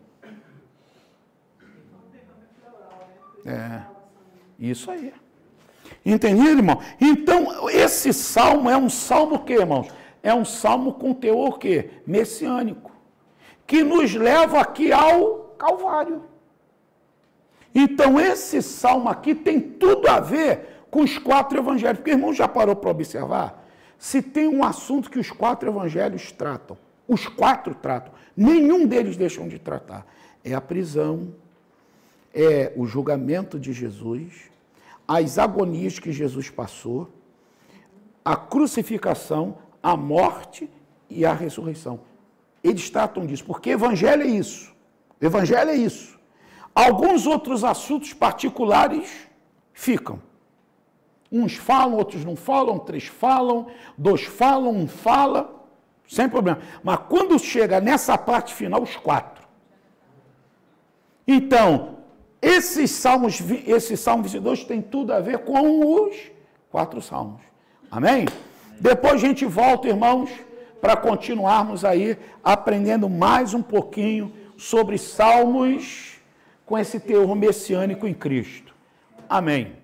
É, isso aí. Entendido, irmão? Então, esse salmo é um salmo o quê, irmãos? É um salmo com teor o quê? Messiânico. Que nos leva aqui ao Calvário. Então, esse salmo aqui tem tudo a ver com os 4 evangelhos. Porque, irmão, já parou para observar? Se tem um assunto que os 4 evangelhos tratam, os 4 tratam, nenhum deles deixam de tratar. É a prisão, é o julgamento de Jesus, as agonias que Jesus passou, a crucificação, a morte e a ressurreição. Eles tratam disso, porque evangelho é isso. Evangelho é isso. Alguns outros assuntos particulares ficam. Uns falam, outros não falam, 3 falam, 2 falam, 1 fala, sem problema. Mas quando chega nessa parte final, os 4. Então, esse Salmo 22 tem tudo a ver com os 4 salmos. Amém? Depois a gente volta, irmãos, para continuarmos aí aprendendo mais um pouquinho sobre salmos com esse teor messiânico em Cristo. Amém.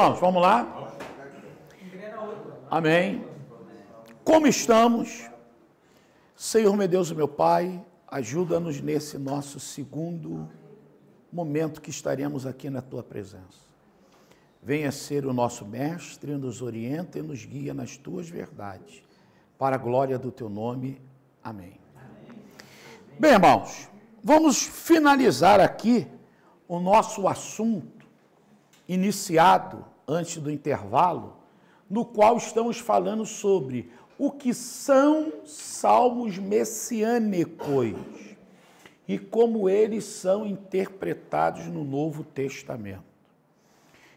irmãos, vamos lá? Amém. Como estamos? Senhor, meu Deus e meu Pai, ajuda-nos nesse nosso segundo momento que estaremos aqui na Tua presença. Venha ser o nosso mestre, nos orienta e nos guia nas Tuas verdades, para a glória do Teu nome. Amém. Bem, irmãos, vamos finalizar aqui o nosso assunto iniciado antes do intervalo, no qual estamos falando sobre o que são salmos messiânicos e como eles são interpretados no Novo Testamento.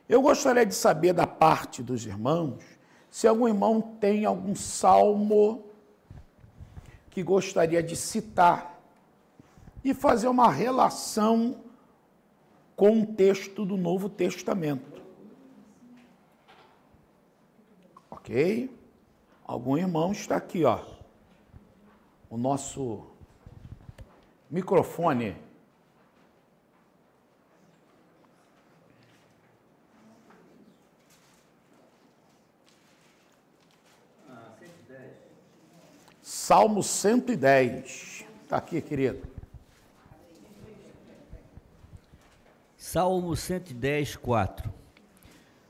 Eu gostaria de saber da parte dos irmãos, se algum irmão tem algum salmo que gostaria de citar e fazer uma relação com o texto do Novo Testamento. Ok? Algum irmão está aqui, ó. O nosso microfone. Salmo 110. Está aqui, querido. Salmo 110, 4.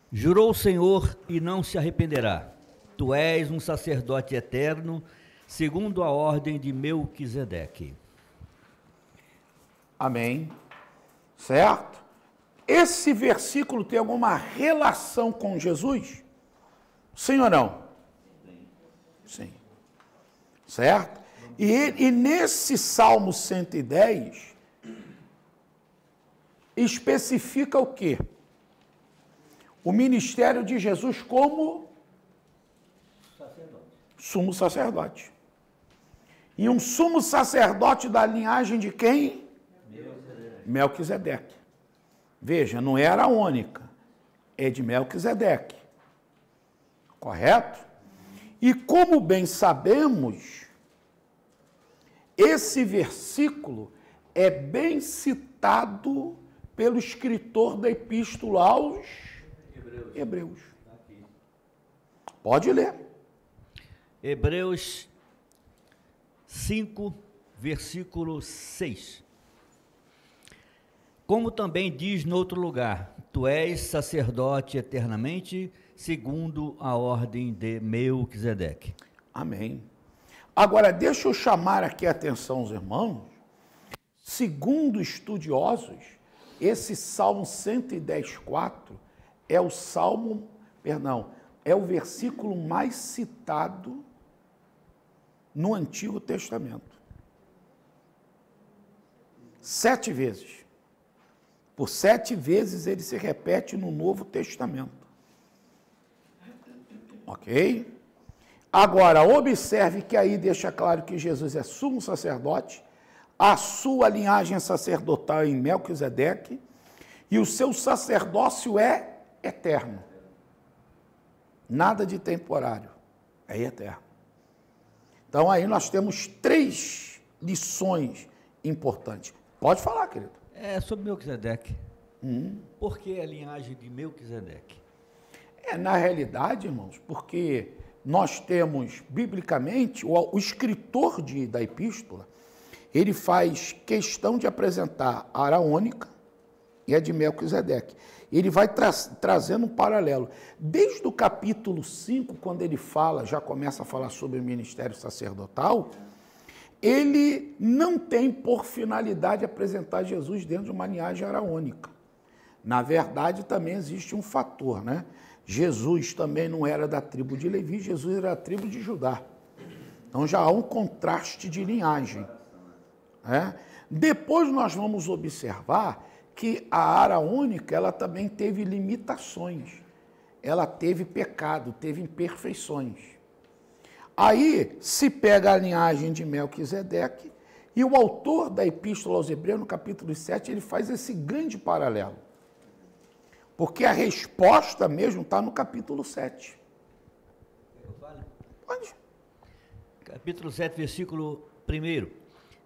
Jurou o Senhor e não se arrependerá. Tu és um sacerdote eterno, segundo a ordem de Melquisedeque. Amém. Certo? Esse versículo tem alguma relação com Jesus? Sim ou não? Sim. Certo? E nesse Salmo 110, especifica o quê? O ministério de Jesus como sumo sacerdote. E um sumo sacerdote da linhagem de quem? Melquisedeque. Veja, não é araônica, é de Melquisedeque. Correto? E como bem sabemos, esse versículo é bem citado pelo escritor da Epístola aos Hebreus. Pode ler. Hebreus 5, versículo 6. Como também diz no outro lugar, tu és sacerdote eternamente, segundo a ordem de Melquisedeque. Amém. Agora, deixa eu chamar aqui a atenção aos irmãos. Segundo estudiosos, esse Salmo 110:4 é o é o versículo mais citado no Antigo Testamento. 7 vezes. Por 7 vezes ele se repete no Novo Testamento. Ok? Agora, observe que aí deixa claro que Jesus é sumo sacerdote, a sua linhagem sacerdotal é em Melquisedeque, e o seu sacerdócio é eterno. Nada de temporário, é eterno. Então aí nós temos 3 lições importantes. Pode falar, querido. É sobre Melquisedeque. Por que a linhagem de Melquisedeque? Na realidade, irmãos, porque nós temos, biblicamente, o escritor da epístola, ele faz questão de apresentar a araônica e a de Melquisedeque. Ele vai trazendo um paralelo. Desde o capítulo 5, quando ele já começa a falar sobre o ministério sacerdotal, ele não tem por finalidade apresentar Jesus dentro de uma linhagem araônica. Na verdade, também existe um fator, né? Jesus também não era da tribo de Levi, Jesus era da tribo de Judá. Então já há um contraste de linhagem. Depois nós vamos observar que a araônica, ela também teve limitações. Ela teve pecado, teve imperfeições. Aí se pega a linhagem de Melquisedeque e o autor da Epístola aos Hebreus, no capítulo 7, ele faz esse grande paralelo. Porque a resposta mesmo está no capítulo 7. Pode. Capítulo 7, versículo 1.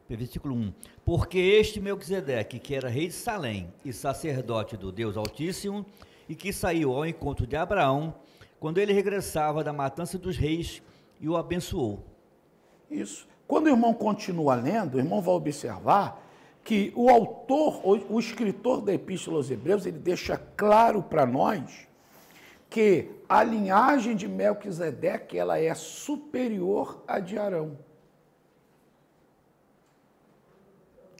Versículo 1. Porque este Melquisedeque, que era rei de Salém e sacerdote do Deus Altíssimo, e que saiu ao encontro de Abraão quando ele regressava da matança dos reis e o abençoou. Isso. Quando o irmão continua lendo, o irmão vai observar que o autor, o escritor da Epístola aos Hebreus, ele deixa claro para nós que a linhagem de Melquisedeque, ela é superior à de Arão.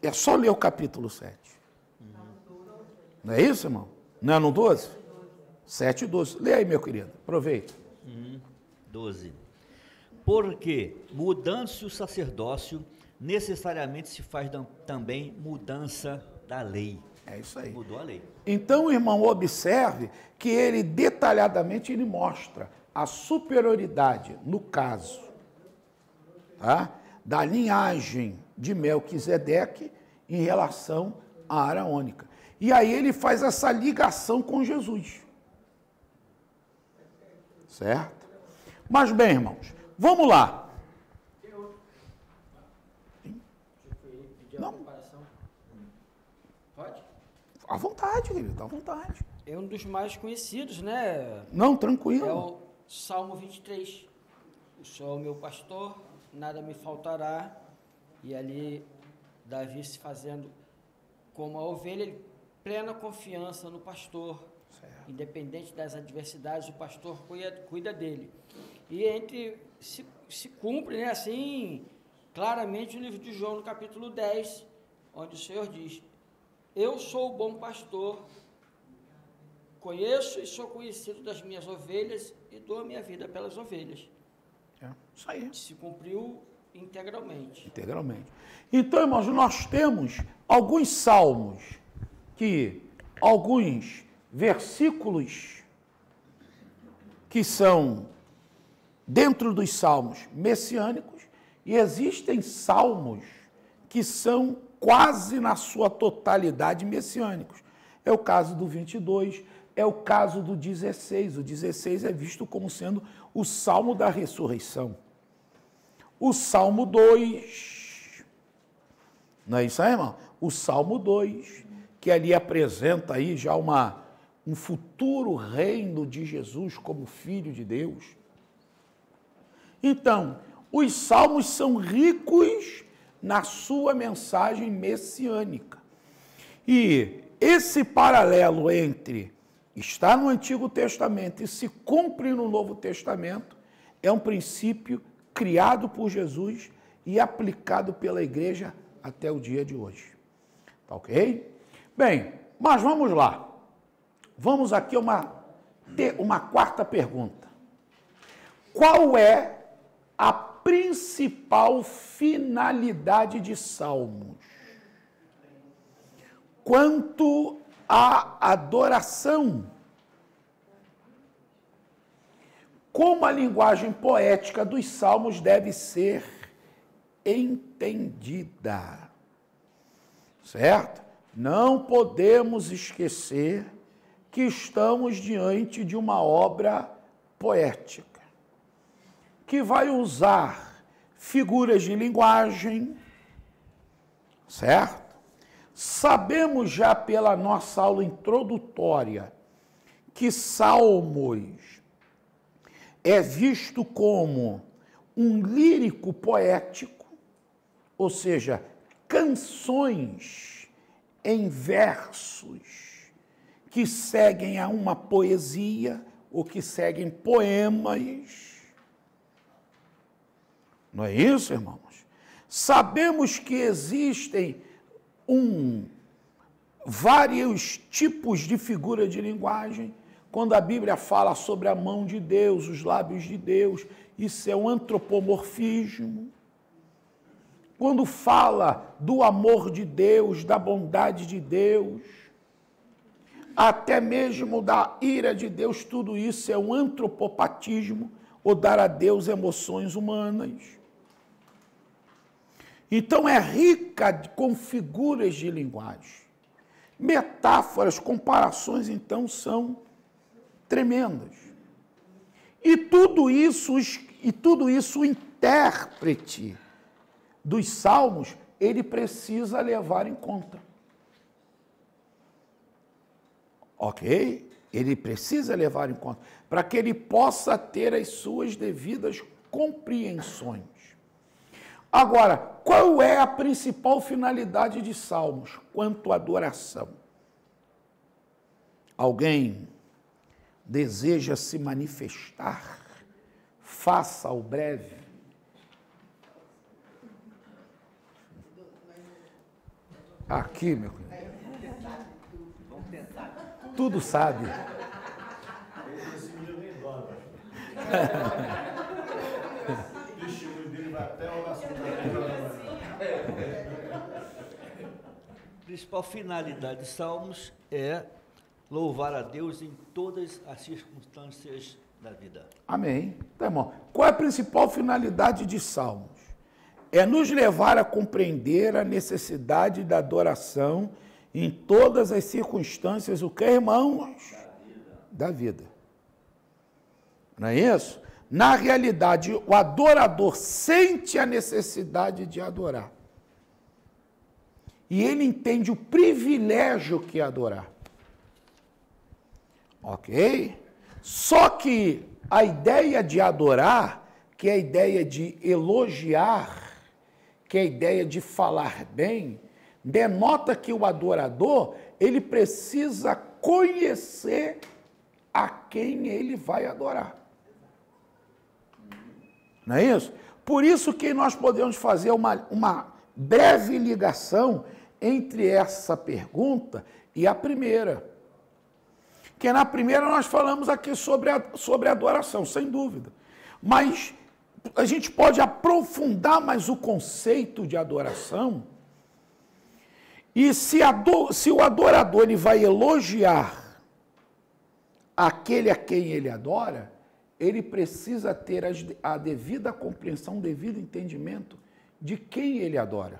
É só ler o capítulo 7. Não é isso, irmão? Não é no 12? 7 e 12. Lê aí, meu querido. Aproveita. 12. Porque, mudando-se o sacerdócio, necessariamente se faz também mudança da lei. É isso aí. Mudou a lei. Então, irmão, observe que ele detalhadamente ele mostra a superioridade, no caso, tá, da linhagem de Melquisedeque em relação à araônica. E aí ele faz essa ligação com Jesus. Certo? Mas bem, irmãos, vamos lá. Não. Pode? À vontade, querido, à vontade. É um dos mais conhecidos, né? Não, tranquilo. É o Salmo 23. O Senhor é o meu pastor, nada me faltará. E ali, Davi se fazendo como a ovelha, ele, plena confiança no pastor. Certo. Independente das adversidades, o pastor cuida dele. E se cumpre, né, assim, claramente o livro de João, no capítulo 10, onde o Senhor diz: eu sou o bom pastor, conheço e sou conhecido das minhas ovelhas e dou a minha vida pelas ovelhas. É, isso aí. Se cumpriu integralmente. Integralmente. Então, irmãos, nós temos alguns salmos, alguns versículos que são dentro dos salmos messiânicos, e existem salmos que são quase na sua totalidade messiânicos. É o caso do 22, é o caso do 16. O 16 é visto como sendo o salmo da ressurreição. O Salmo 2, não é isso aí, irmão? O Salmo 2, que ali apresenta aí já um futuro reino de Jesus como Filho de Deus. Então, os salmos são ricos na sua mensagem messiânica. E esse paralelo entre está no Antigo Testamento e se cumpre no Novo Testamento é um princípio criado por Jesus e aplicado pela igreja até o dia de hoje. Tá ok? Bem, mas vamos lá. Vamos aqui uma quarta pergunta. Qual é a principal finalidade de Salmos? Quanto à adoração, como a linguagem poética dos Salmos deve ser entendida, certo? Não podemos esquecer que estamos diante de uma obra poética, que vai usar figuras de linguagem, certo? Sabemos já pela nossa aula introdutória que Salmos é visto como um lírico poético, ou seja, canções em versos que seguem a uma poesia ou que seguem poemas. Não é isso, irmãos? Sabemos que existem vários tipos de figura de linguagem. Quando a Bíblia fala sobre a mão de Deus, os lábios de Deus, isso é um antropomorfismo. Quando fala do amor de Deus, da bondade de Deus, até mesmo da ira de Deus, tudo isso é um antropopatismo, ou dar a Deus emoções humanas. Então é rica com figuras de linguagem. Metáforas, comparações, então, são tremendas. E tudo isso o intérprete dos salmos, ele precisa levar em conta. Ok? Ele precisa levar em conta, para que ele possa ter as suas devidas compreensões. Agora, qual é a principal finalidade de Salmos quanto à adoração? Alguém deseja se manifestar? Faça ao breve. Aqui, meu querido. Tudo sabe. Esse menino nem dorme. O testemunho dele vai até a oração da A principal finalidade de Salmos é louvar a Deus em todas as circunstâncias da vida. Amém. Tá, irmão. Qual é a principal finalidade de Salmos? É nos levar a compreender a necessidade da adoração em todas as circunstâncias, o que, irmãos? Da vida. Não é isso? Na realidade, o adorador sente a necessidade de adorar. E ele entende o privilégio que é adorar. Ok? Só que a ideia de adorar, que é a ideia de elogiar, que é a ideia de falar bem, denota que o adorador, ele precisa conhecer a quem ele vai adorar. Não é isso? Por isso que nós podemos fazer uma breve ligação entre essa pergunta e a primeira. Que na primeira nós falamos aqui sobre a adoração, sem dúvida. Mas a gente pode aprofundar mais o conceito de adoração. E se o adorador ele vai elogiar aquele a quem ele adora, ele precisa ter a devida compreensão, o devido entendimento de quem ele adora.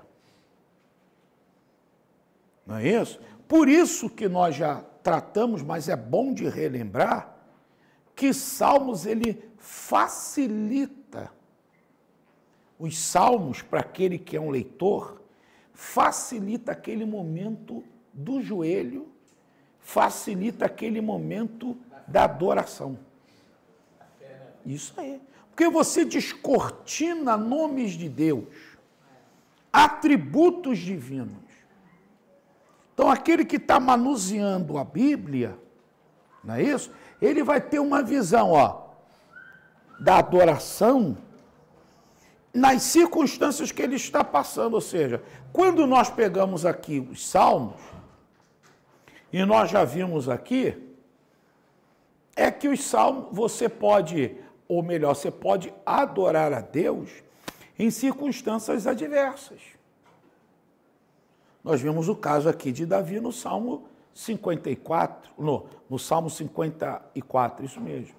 Não é isso? Por isso que nós já tratamos, mas é bom de relembrar, que Salmos ele facilita. Os Salmos, para aquele que é um leitor, facilita aquele momento do joelho, facilita aquele momento da adoração. Isso aí. Porque você descortina nomes de Deus, atributos divinos. Então, aquele que está manuseando a Bíblia, não é isso? Ele vai ter uma visão, da adoração nas circunstâncias que ele está passando. Ou seja, quando nós pegamos aqui os Salmos, e nós já vimos aqui, é que os Salmos, você pode adorar a Deus em circunstâncias adversas. Nós vimos o caso aqui de Davi no Salmo 54, no Salmo 54, isso mesmo.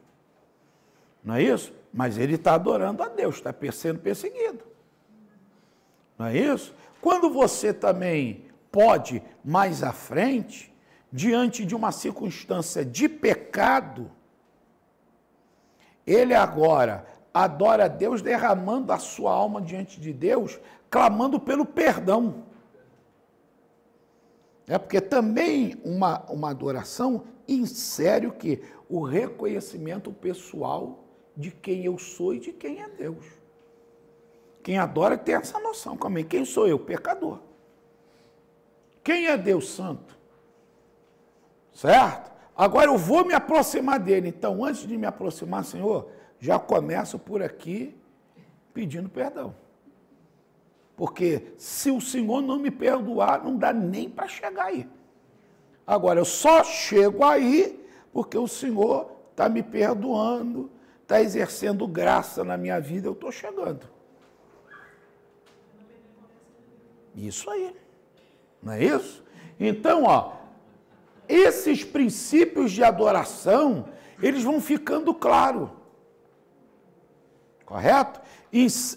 Não é isso? Mas ele está adorando a Deus, está sendo perseguido. Não é isso? Quando você também pode, mais à frente, diante de uma circunstância de pecado, ele agora adora a Deus derramando a sua alma diante de Deus, clamando pelo perdão. É porque também uma adoração insere o quê? O reconhecimento pessoal de quem eu sou e de quem é Deus. Quem adora tem essa noção também. Quem sou eu? Pecador. Quem é Deus Santo? Certo? Agora eu vou me aproximar dele. Então, antes de me aproximar, Senhor, já começo por aqui pedindo perdão. Porque se o Senhor não me perdoar, não dá nem para chegar aí. Agora, eu só chego aí porque o Senhor está me perdoando, está exercendo graça na minha vida, eu estou chegando. Isso aí. Não é isso? Então, esses princípios de adoração, eles vão ficando claros. Correto?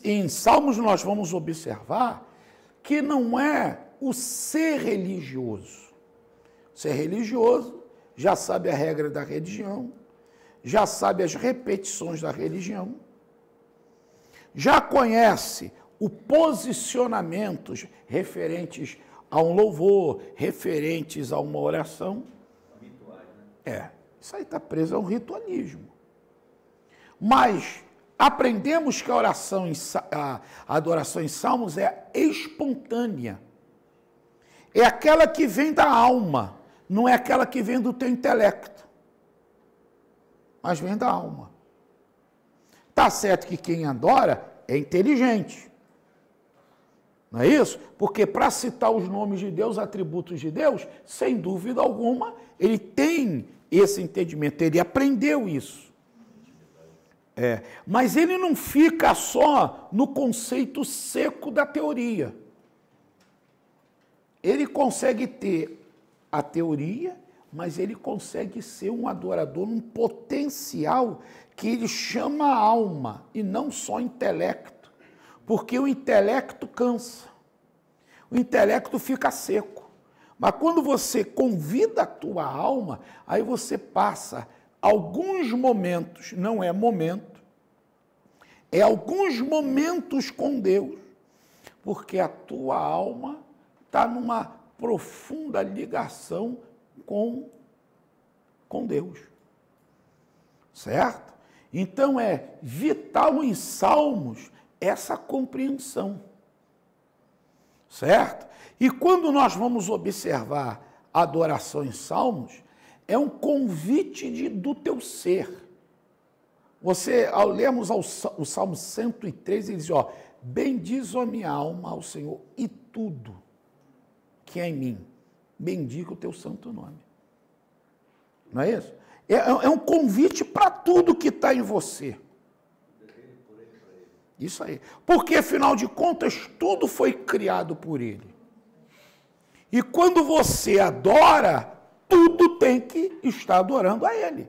Em Salmos nós vamos observar que não é o ser religioso. Ser religioso já sabe a regra da religião, já sabe as repetições da religião, já conhece o posicionamento referentes a um louvor, referentes a uma oração. Isso aí está preso ao ritualismo. Mas aprendemos que a adoração em salmos é espontânea. É aquela que vem da alma, não é aquela que vem do teu intelecto, mas vem da alma. Tá certo que quem adora é inteligente. Não é isso? Porque para citar os nomes de Deus, atributos de Deus, sem dúvida alguma, ele tem esse entendimento, ele aprendeu isso. Mas ele não fica só no conceito seco da teoria. Ele consegue ter a teoria, mas ele consegue ser um adorador, um potencial que ele chama alma e não só intelecto. Porque o intelecto cansa, o intelecto fica seco. Mas quando você convida a tua alma, aí você passa alguns momentos, não é momento, é alguns momentos com Deus, porque a tua alma está numa profunda ligação com Deus. Certo? Então é vital em Salmos essa compreensão. Certo? E quando nós vamos observar a adoração em Salmos, é um convite do teu ser. Você, ao lermos o Salmo 103, ele diz, bendiz a minha alma ao Senhor e tudo que é em mim, bendiga o teu santo nome. Não é isso? É um convite para tudo que está em você. Isso aí. Porque, afinal de contas, tudo foi criado por Ele. E quando você adora, tudo tem que estar adorando a Ele.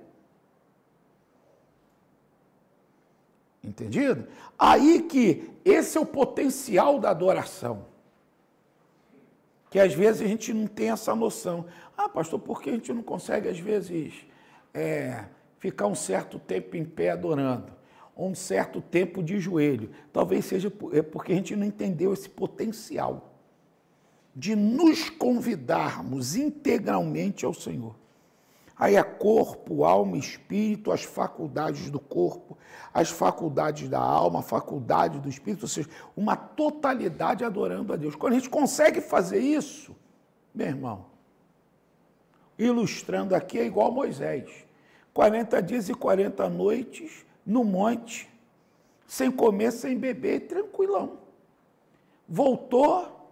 Entendido? Aí que esse é o potencial da adoração. Que às vezes a gente não tem essa noção. Pastor, por que a gente não consegue, às vezes, ficar um certo tempo em pé adorando? Ou um certo tempo de joelho? Talvez seja porque a gente não entendeu esse potencial de nos convidarmos integralmente ao Senhor. Aí é corpo, alma, espírito, as faculdades do corpo, as faculdades da alma, a faculdade do espírito, ou seja, uma totalidade adorando a Deus. Quando a gente consegue fazer isso, meu irmão, ilustrando aqui, é igual a Moisés. 40 dias e 40 noites no monte, sem comer, sem beber, tranquilão. Voltou,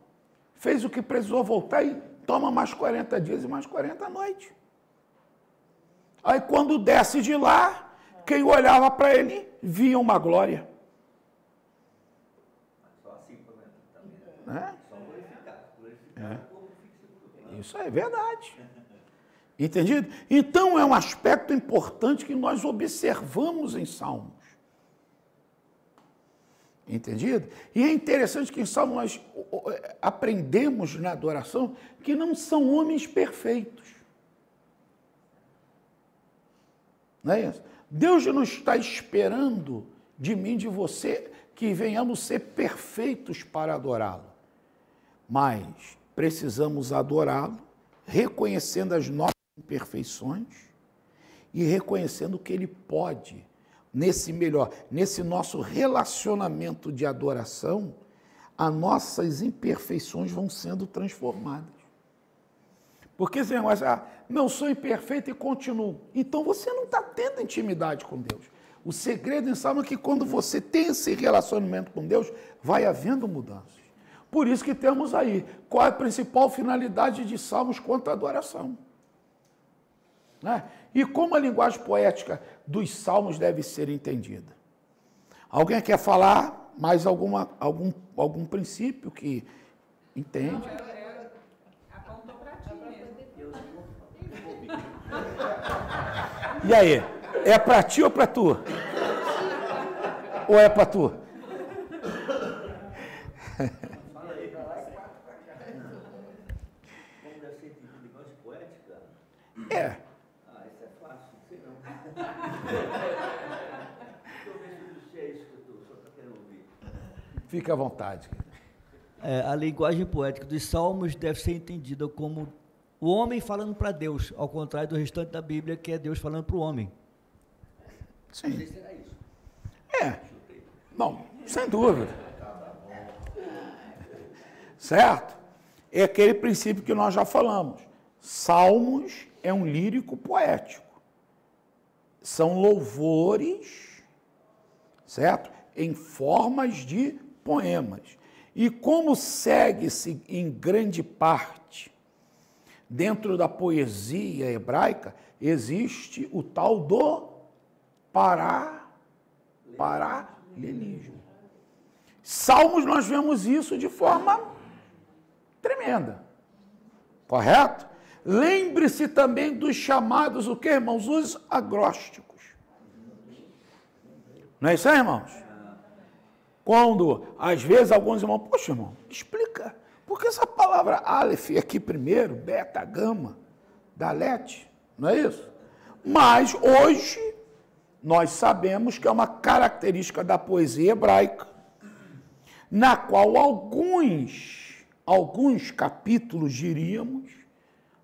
fez o que precisou voltar e toma mais 40 dias e mais 40 noites. Aí quando desce de lá, quem olhava para ele, via uma glória. Só assim, também. Isso é verdade. Entendido? Então é um aspecto importante que nós observamos em Salmos. Entendido? E é interessante que em Salmos nós aprendemos na adoração que não são homens perfeitos. Não é isso? Deus não está esperando de mim, de você, que venhamos ser perfeitos para adorá-lo. Mas precisamos adorá-lo, reconhecendo as nossas imperfeições e reconhecendo que Ele pode, nesse nosso relacionamento de adoração, as nossas imperfeições vão sendo transformadas. Porque você vai não sou imperfeito e continuo. Então você não está tendo intimidade com Deus. O segredo em Salmo é que quando você tem esse relacionamento com Deus, vai havendo mudanças. Por isso que temos aí, qual é a principal finalidade de Salmos quanto à adoração. Né? E como a linguagem poética dos Salmos deve ser entendida? Alguém quer falar mais algum princípio que entende? E aí, é para ti ou para tu? Ou é para tu? Fala aí. Como deve ser entendido linguagem poética? É. Isso é fácil, não sei não. Deixa eu ver se é isso que eu só estou querendo ouvir. Fica à vontade. A linguagem poética dos Salmos deve ser entendida como o homem falando para Deus, ao contrário do restante da Bíblia, que é Deus falando para o homem. Sim. Não sei se será isso. Não, sem dúvida. Certo? É aquele princípio que nós já falamos. Salmos é um lírico poético. São louvores, certo? Em formas de poemas. E como segue-se em grande parte dentro da poesia hebraica, existe o tal do paralelismo. Salmos, nós vemos isso de forma tremenda. Correto? Lembre-se também dos chamados, o que, irmãos? Os agrósticos. Não é isso aí, irmãos? Quando, às vezes, alguns irmãos, poxa, irmão, explica. Por que essa palavra Aleph aqui primeiro, beta, gama, dalete? Não é isso? Mas, hoje, nós sabemos que é uma característica da poesia hebraica, na qual alguns capítulos, diríamos,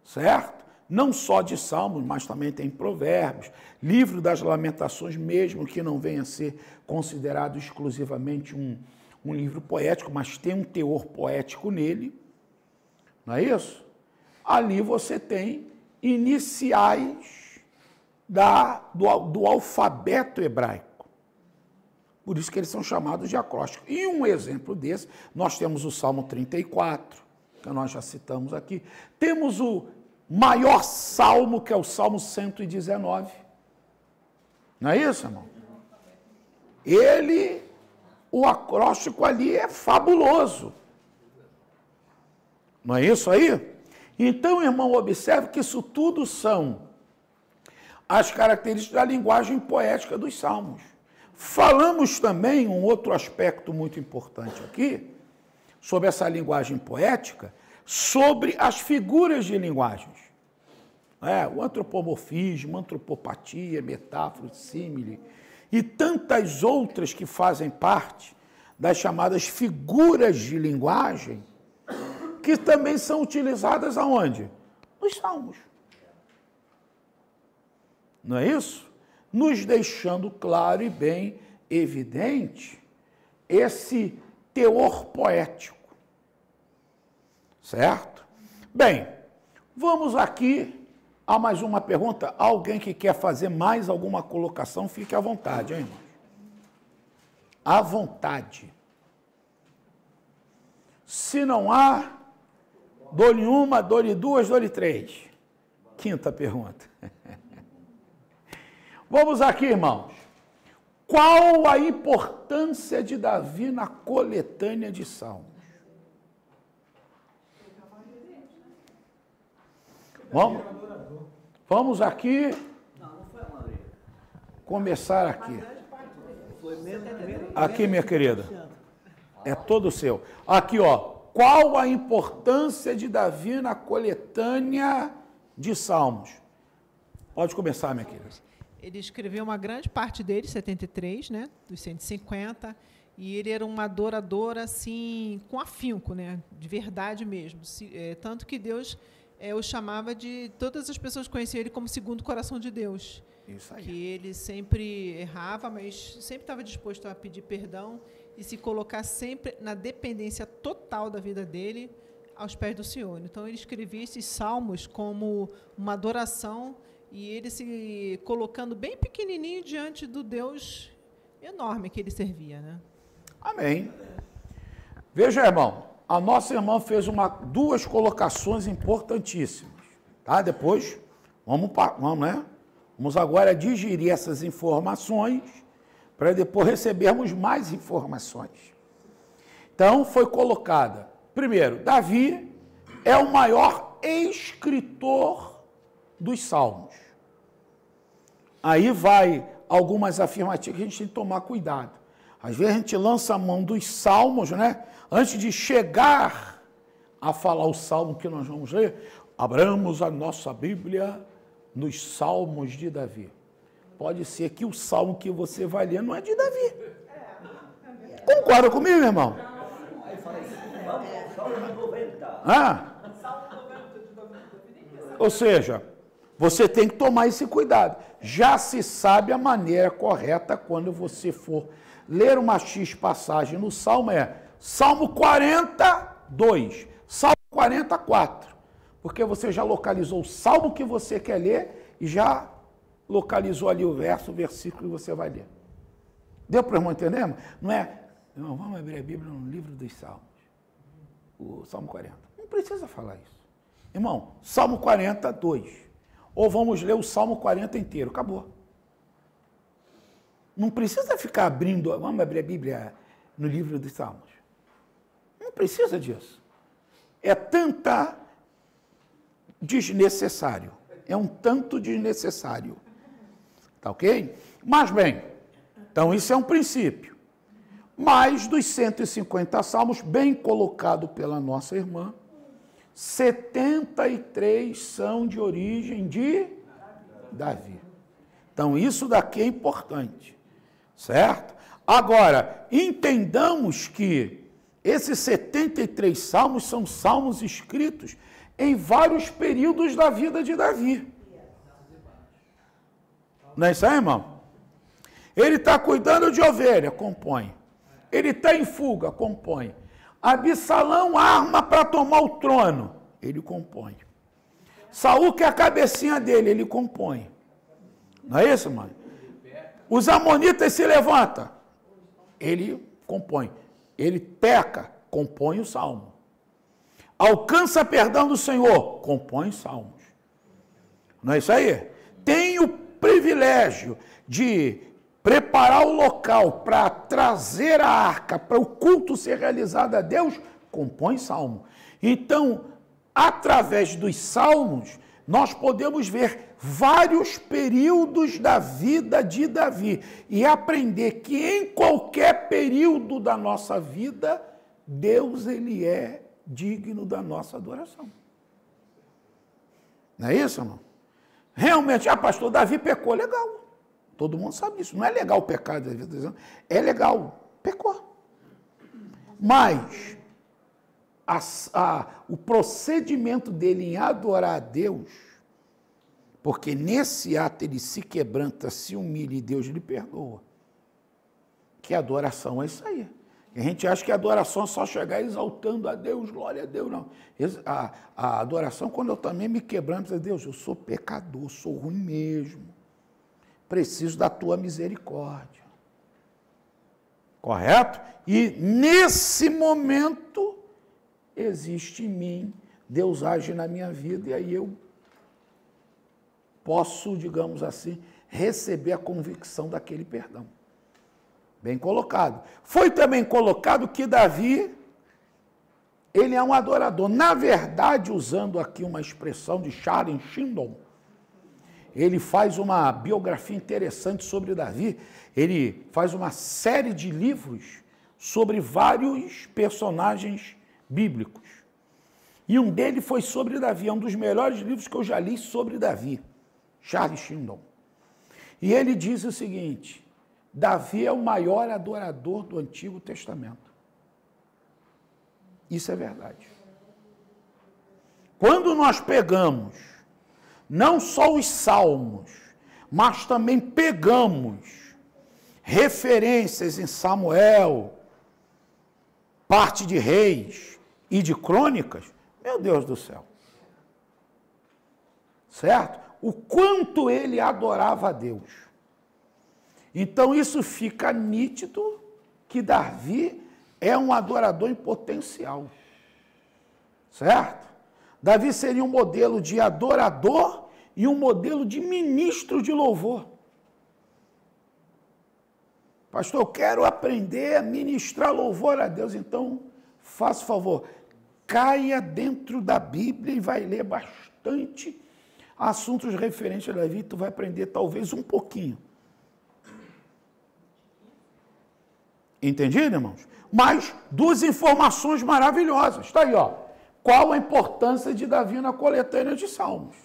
certo? Não só de Salmos, mas também tem Provérbios, Livro das Lamentações, mesmo que não venha a ser considerado exclusivamente um livro poético, mas tem um teor poético nele, não é isso? Ali você tem iniciais do alfabeto hebraico. Por isso que eles são chamados de acrósticos. E um exemplo desse, nós temos o Salmo 34, que nós já citamos aqui. Temos o maior salmo, que é o Salmo 119. Não é isso, irmão? O acróstico ali é fabuloso. Não é isso aí? Então, irmão, observe que isso tudo são as características da linguagem poética dos salmos. Falamos também um outro aspecto muito importante aqui, sobre essa linguagem poética, sobre as figuras de linguagens. O antropomorfismo, antropopatia, metáfora, símile, e tantas outras que fazem parte das chamadas figuras de linguagem, que também são utilizadas aonde? Nos salmos. Não é isso? Nos deixando claro e bem evidente esse teor poético. Certo? Bem, vamos aqui a mais uma pergunta. Alguém que quer fazer mais alguma colocação, fique à vontade, hein, irmão? À vontade. Se não há, dou-lhe uma, dou-lhe duas, dou-lhe três. Quinta pergunta. Vamos aqui, irmãos. Qual a importância de Davi na coletânea de Salmos? Vamos aqui começar aqui. Aqui, minha querida. É todo seu. Aqui, ó. Qual a importância de Davi na coletânea de Salmos? Pode começar, minha querida. Ele escreveu uma grande parte dele, 73, né, dos 150, e ele era um adorador, assim, com afinco, né, de verdade mesmo. Tanto que Deus o chamava de... Todas as pessoas conheciam ele como segundo coração de Deus. Isso aí. Que ele sempre errava, mas sempre estava disposto a pedir perdão e se colocar sempre na dependência total da vida dele aos pés do Senhor. Então, ele escrevia esses salmos como uma adoração, e ele se colocando bem pequenininho diante do Deus enorme que ele servia, né? Amém. Veja, irmão, a nossa irmã fez duas colocações importantíssimas, tá? Depois, vamos agora digerir essas informações para depois recebermos mais informações. Então, foi colocada, primeiro, Davi é o maior escritor dos Salmos. Aí vai algumas afirmativas que a gente tem que tomar cuidado. Às vezes a gente lança a mão dos Salmos, né? Antes de chegar a falar o Salmo que nós vamos ler, abramos a nossa Bíblia nos Salmos de Davi. Pode ser que o Salmo que você vai ler não é de Davi. Concorda comigo, irmão? Ou seja, você tem que tomar esse cuidado. Já se sabe a maneira correta quando você for ler uma X passagem no Salmo, Salmo 42, Salmo 44. Porque você já localizou o Salmo que você quer ler e já localizou ali o versículo que você vai ler. Deu para o irmão entender? Não é, não, vamos abrir a Bíblia no livro dos Salmos, o Salmo 40. Não precisa falar isso. Irmão, Salmo 42. Ou vamos ler o Salmo 40 inteiro. Acabou. Não precisa ficar abrindo, vamos abrir a Bíblia no livro dos Salmos. Não precisa disso. É tanta desnecessário. É um tanto desnecessário. Tá ok? Mas bem, então isso é um princípio. Mas dos 150 salmos, bem colocado pela nossa irmã, 73 são de origem de Davi. Então isso daqui é importante, certo? Agora, entendamos que esses 73 salmos são salmos escritos em vários períodos da vida de Davi. Não é isso aí, irmão? Ele está cuidando de ovelha, compõe. Ele está em fuga, compõe. Absalão arma para tomar o trono, ele compõe. Saul quer a cabecinha dele, ele compõe. Não é isso, mãe? Os amonitas se levantam, ele compõe. Ele peca, compõe o salmo. Alcança perdão do Senhor, compõe salmos. Não é isso aí? Tem o privilégio de preparar o local para trazer a arca, para o culto ser realizado a Deus, compõe salmo. Então, através dos salmos, nós podemos ver vários períodos da vida de Davi e aprender que em qualquer período da nossa vida, Deus, ele é digno da nossa adoração. Não é isso, irmão? Realmente, pastor, Davi pecou, legal. Todo mundo sabe isso. Não é legal o pecado, é legal, pecou. Mas o procedimento dele em adorar a Deus, porque nesse ato ele se quebranta, se humilha e Deus lhe perdoa. Que adoração é isso aí. A gente acha que a adoração é só chegar exaltando a Deus, glória a Deus, não. A adoração, quando eu também me quebranto, Deus, eu sou pecador, sou ruim mesmo. Preciso da tua misericórdia. Correto? E nesse momento, existe em mim, Deus age na minha vida, e aí eu posso, digamos assim, receber a convicção daquele perdão. Bem colocado. Foi também colocado que Davi, ele é um adorador. Na verdade, usando aqui uma expressão de Charles Shindon, ele faz uma biografia interessante sobre Davi. Ele faz uma série de livros sobre vários personagens bíblicos. E um deles foi sobre Davi. É um dos melhores livros que eu já li sobre Davi. Charles Shindon. E ele diz o seguinte: Davi é o maior adorador do Antigo Testamento. Isso é verdade. Quando nós pegamos não só os salmos, mas também pegamos referências em Samuel, parte de Reis e de Crônicas, meu Deus do céu. Certo? O quanto ele adorava a Deus. Então isso fica nítido que Davi é um adorador em potencial. Certo? Davi seria um modelo de adorador e um modelo de ministro de louvor. Pastor, eu quero aprender a ministrar louvor a Deus, então faça o favor, caia dentro da Bíblia e vai ler bastante assuntos referentes a Davi, tu vai aprender talvez um pouquinho. Entendido, irmãos? Mas duas informações maravilhosas. Está aí, ó. Qual a importância de Davi na coletânea de salmos?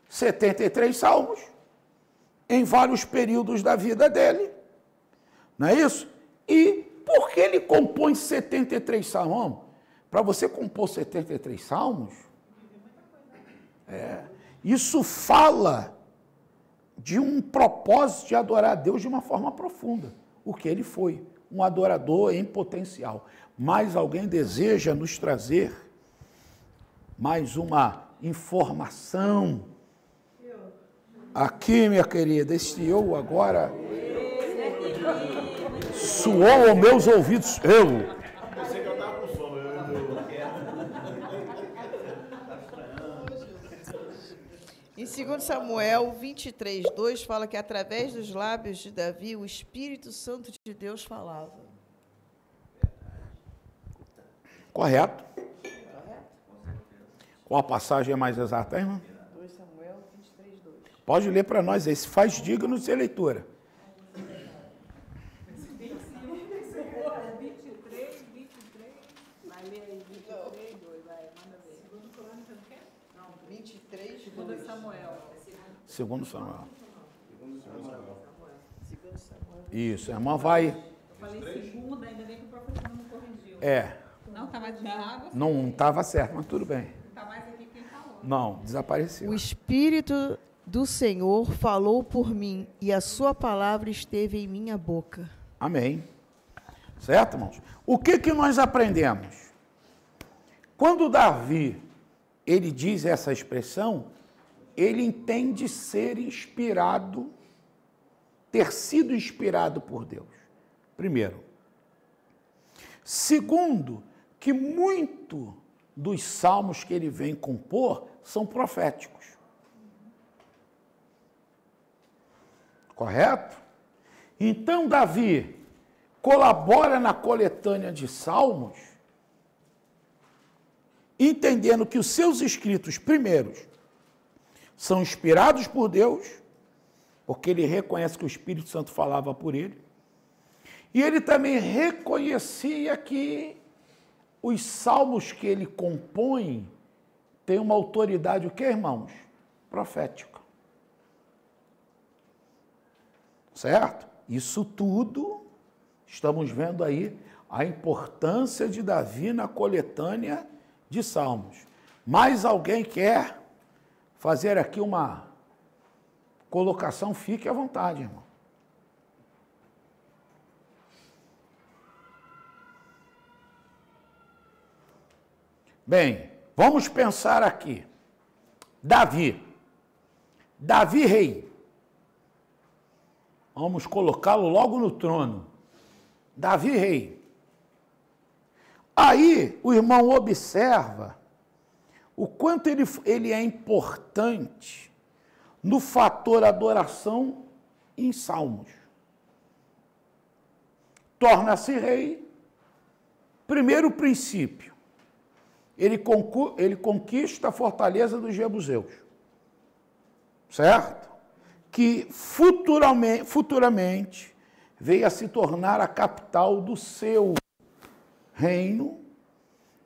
73 salmos, em vários períodos da vida dele. Não é isso? E por que ele compõe 73 salmos? Para você compor 73 salmos, Isso fala de um propósito de adorar a Deus de uma forma profunda, o que ele foi, um adorador em potencial. Mas alguém deseja nos trazer mais uma informação aqui, minha querida, este eu agora soou aos meus ouvidos, eu. Pensei que eu estava com sono. Em 2 Samuel 23:2 fala que através dos lábios de Davi o Espírito Santo de Deus falava. Correto? Qual a passagem é mais exata, irmã? 2 Samuel 23:2. Pode ler para nós aí, se faz digno de ser leitura. 23:2. Segundo Samuel. Isso, a irmã vai... Eu falei segunda, ainda bem que o professor não me corrigiu. É, Não estava de água, não estava certo, mas tudo bem. não está mais aqui quem falou. Não, desapareceu. O Espírito do Senhor falou por mim e a sua palavra esteve em minha boca. Amém. Certo, irmãos? O que nós aprendemos? Quando Davi, ele diz essa expressão, ele entende ser inspirado, ter sido inspirado por Deus. Primeiro. Segundo, que muito dos salmos que ele vem compor são proféticos. Correto? Então, Davi colabora na coletânea de salmos, entendendo que os seus escritos primeiros são inspirados por Deus, porque ele reconhece que o Espírito Santo falava por ele, e ele também reconhecia que os salmos que ele compõe têm uma autoridade, o que, irmãos? Profética. Certo? Isso tudo, estamos vendo aí a importância de Davi na coletânea de salmos. Mas alguém quer fazer aqui uma colocação? Fique à vontade, irmão. Bem, vamos pensar aqui. Davi rei. Vamos colocá-lo logo no trono. Davi rei. Aí o irmão observa o quanto ele é importante no fator adoração em salmos. Torna-se rei. Primeiro princípio. Ele conquista a fortaleza dos jebuseus. Certo? Que futuramente veio a se tornar a capital do seu reino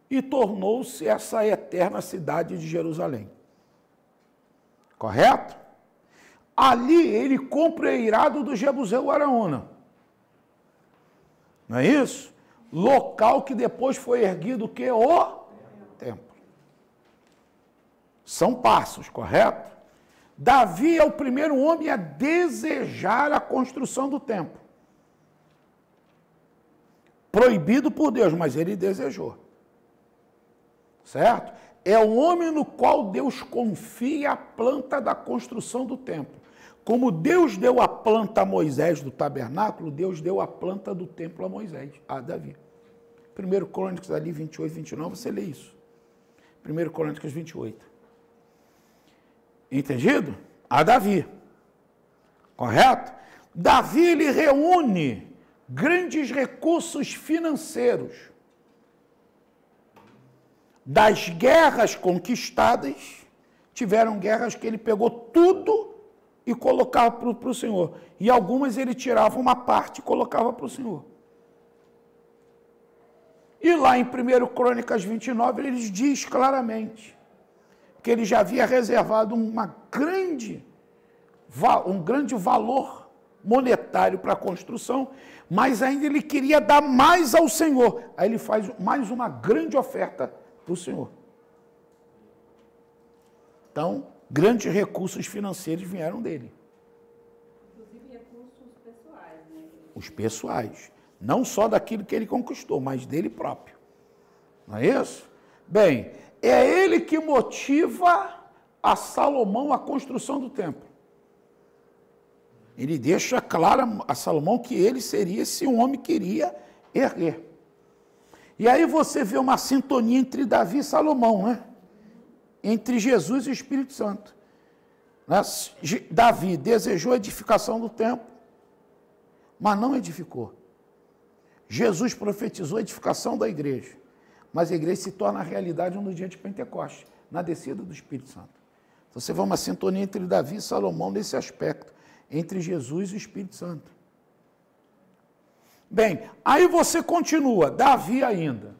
e tornou-se essa eterna cidade de Jerusalém. Correto? Ali ele compra o eirado do Jebuseu Araúna. Não é isso? Local que depois foi erguido o quê? O templo. São passos, correto? Davi é o primeiro homem a desejar a construção do templo. Proibido por Deus, mas ele desejou. Certo? É o homem no qual Deus confia a planta da construção do templo. Como Deus deu a planta a Moisés do tabernáculo, Deus deu a planta do templo a Moisés, a Davi. 1 Crônicas ali 28, 29, você lê isso. 1 Crônicas 28. Entendido? A Davi. Correto? Davi, ele reúne grandes recursos financeiros das guerras conquistadas. Tiveram guerras que ele pegou tudo e colocava para o Senhor. E algumas ele tirava uma parte e colocava para o Senhor. E lá em 1 Crônicas 29, ele diz claramente que ele já havia reservado um grande valor monetário para a construção, mas ainda ele queria dar mais ao Senhor. Aí ele faz mais uma grande oferta para o Senhor. Então, grandes recursos financeiros vieram dele. Inclusive recursos pessoais, né? Os pessoais. Não só daquilo que ele conquistou, mas dele próprio. Não é isso? Bem, é ele que motiva a Salomão a construção do templo. Ele deixa claro a Salomão que ele seria esse homem que iria erguer. E aí você vê uma sintonia entre Davi e Salomão, né? Entre Jesus e o Espírito Santo. Davi desejou a edificação do templo, mas não edificou. Jesus profetizou a edificação da igreja, mas a igreja se torna realidade no dia de Pentecostes, na descida do Espírito Santo. Então você vê uma sintonia entre Davi e Salomão nesse aspecto, entre Jesus e o Espírito Santo. Bem, aí você continua, Davi ainda.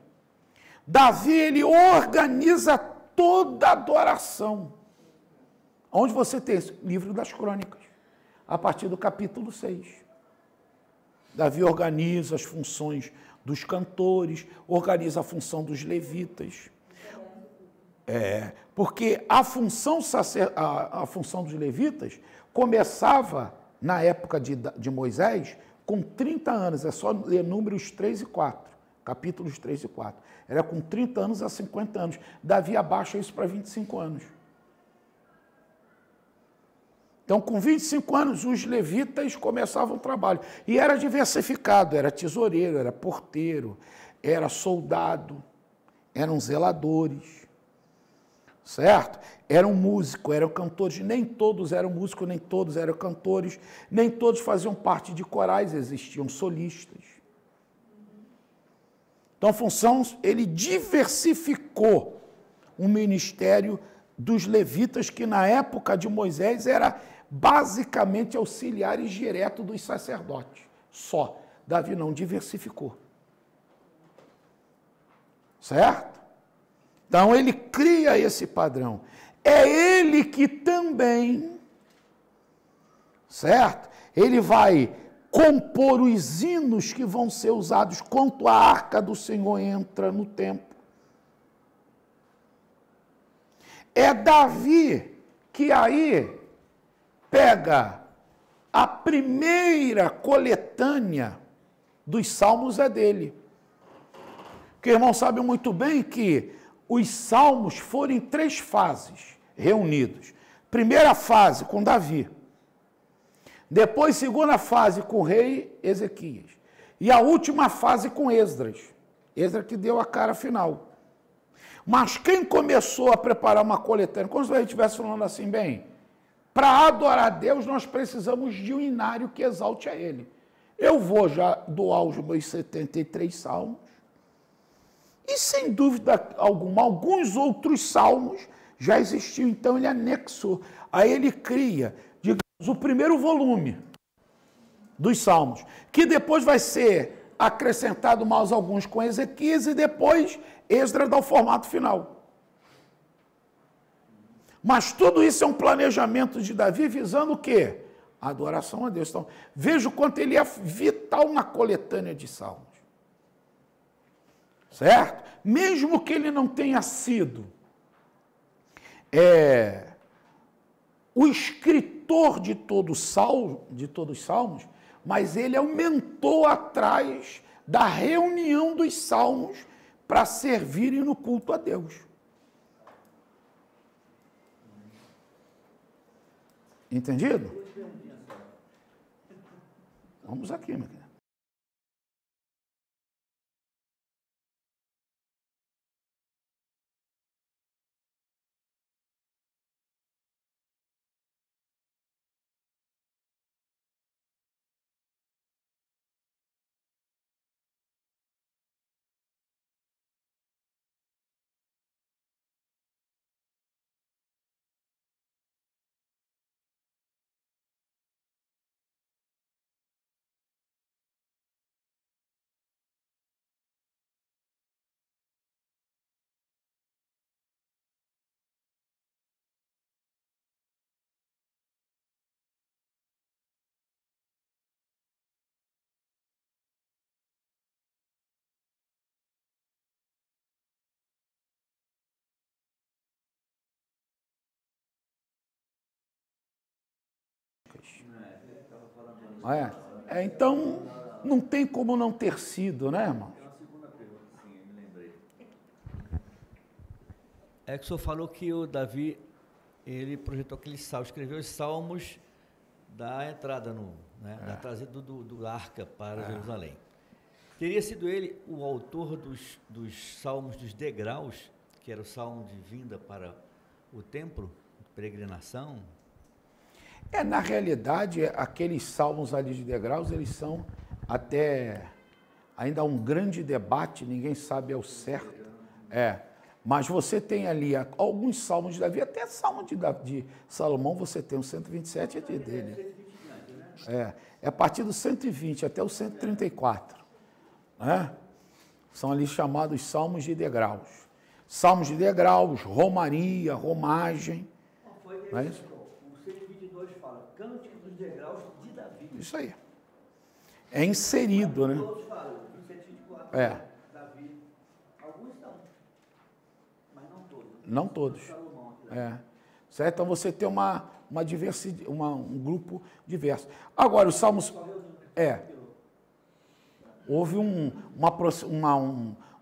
Davi, ele organiza toda a adoração. Onde você tem esse livro das crônicas, a partir do capítulo 6. Davi organiza as funções dos cantores, organiza a função dos levitas. Porque a função dos levitas começava, na época de Moisés, com 30 anos. É só ler números 3 e 4, capítulos 3 e 4. Era com 30 anos a 50 anos. Davi abaixa isso para 25 anos. Então, com 25 anos, os levitas começavam o trabalho. E era diversificado, era tesoureiro, era porteiro, era soldado, eram zeladores, certo? Eram músicos, eram cantores, nem todos eram músicos, nem todos eram cantores, nem todos faziam parte de corais, existiam solistas. Então, a função, ele diversificou o ministério dos levitas, que na época de Moisés era basicamente auxiliares diretos dos sacerdotes. Só. Davi não diversificou. Certo? Então ele cria esse padrão. É ele que também, certo? Ele vai compor os hinos que vão ser usados quando a arca do Senhor entra no templo. É Davi que aí pega a primeira coletânea dos salmos é dele. Porque o irmão sabe muito bem que os salmos foram em 3 fases reunidos. Primeira fase com Davi. Depois, segunda fase com o rei Ezequias. E a última fase com Esdras. Esdras que deu a cara final. Mas quem começou a preparar uma coletânea, como se a gente estivesse falando assim, bem, para adorar a Deus nós precisamos de um inário que exalte a Ele. Eu vou já doar os meus 73 salmos, e sem dúvida alguma, alguns outros salmos já existiam, então ele anexou. Aí ele cria, digamos, o primeiro volume dos salmos, que depois vai ser acrescentado mais alguns com Ezequias e depois Esdras dá o formato final. Mas tudo isso é um planejamento de Davi visando o quê? A adoração a Deus. Então, veja o quanto ele é vital na coletânea de salmos. Certo? Mesmo que ele não tenha sido o escritor de todos os salmos, mas ele é o mentor atrás da reunião dos salmos para servirem no culto a Deus. Entendido? Vamos aqui, meu querido. Então, não tem como não ter sido, né, irmão? É que o senhor falou que o Davi, ele projetou aquele salmo, escreveu os salmos da entrada, da trazida do arca para Jerusalém. Teria sido ele o autor dos salmos dos degraus, que era o salmo de vinda para o templo, de peregrinação? Na realidade, aqueles salmos ali de degraus, eles são ainda um grande debate, ninguém sabe ao certo. Mas você tem ali alguns salmos de Davi, até salmo de Salomão, você tem o 127 dele. É a partir do 120 até o 134. São ali chamados salmos de degraus. Salmos de degraus, romaria, romagem. Não é isso? O 122 fala, cântico dos degraus de Davi. Isso aí. É inserido, né? Todos falam, 124, Davi. Alguns estão, mas não todos. Não todos. Certo? Então você tem uma diversidade, um grupo diverso. Agora, os salmos... Houve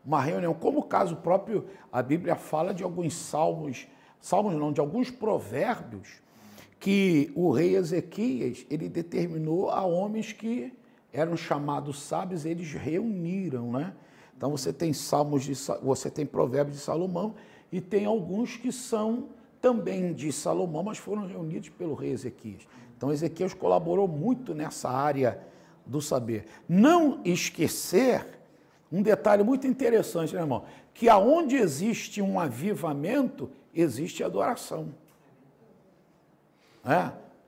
uma reunião, como o caso próprio, a Bíblia fala de alguns de alguns provérbios, que o rei Ezequias, ele determinou a homens que eram chamados sábios, eles reuniram, né? Então você tem você tem provérbios de Salomão, e tem alguns que são também de Salomão, mas foram reunidos pelo rei Ezequias. Então Ezequias colaborou muito nessa área do saber. Não esquecer um detalhe muito interessante, né, irmão? Que aonde existe um avivamento, existe adoração.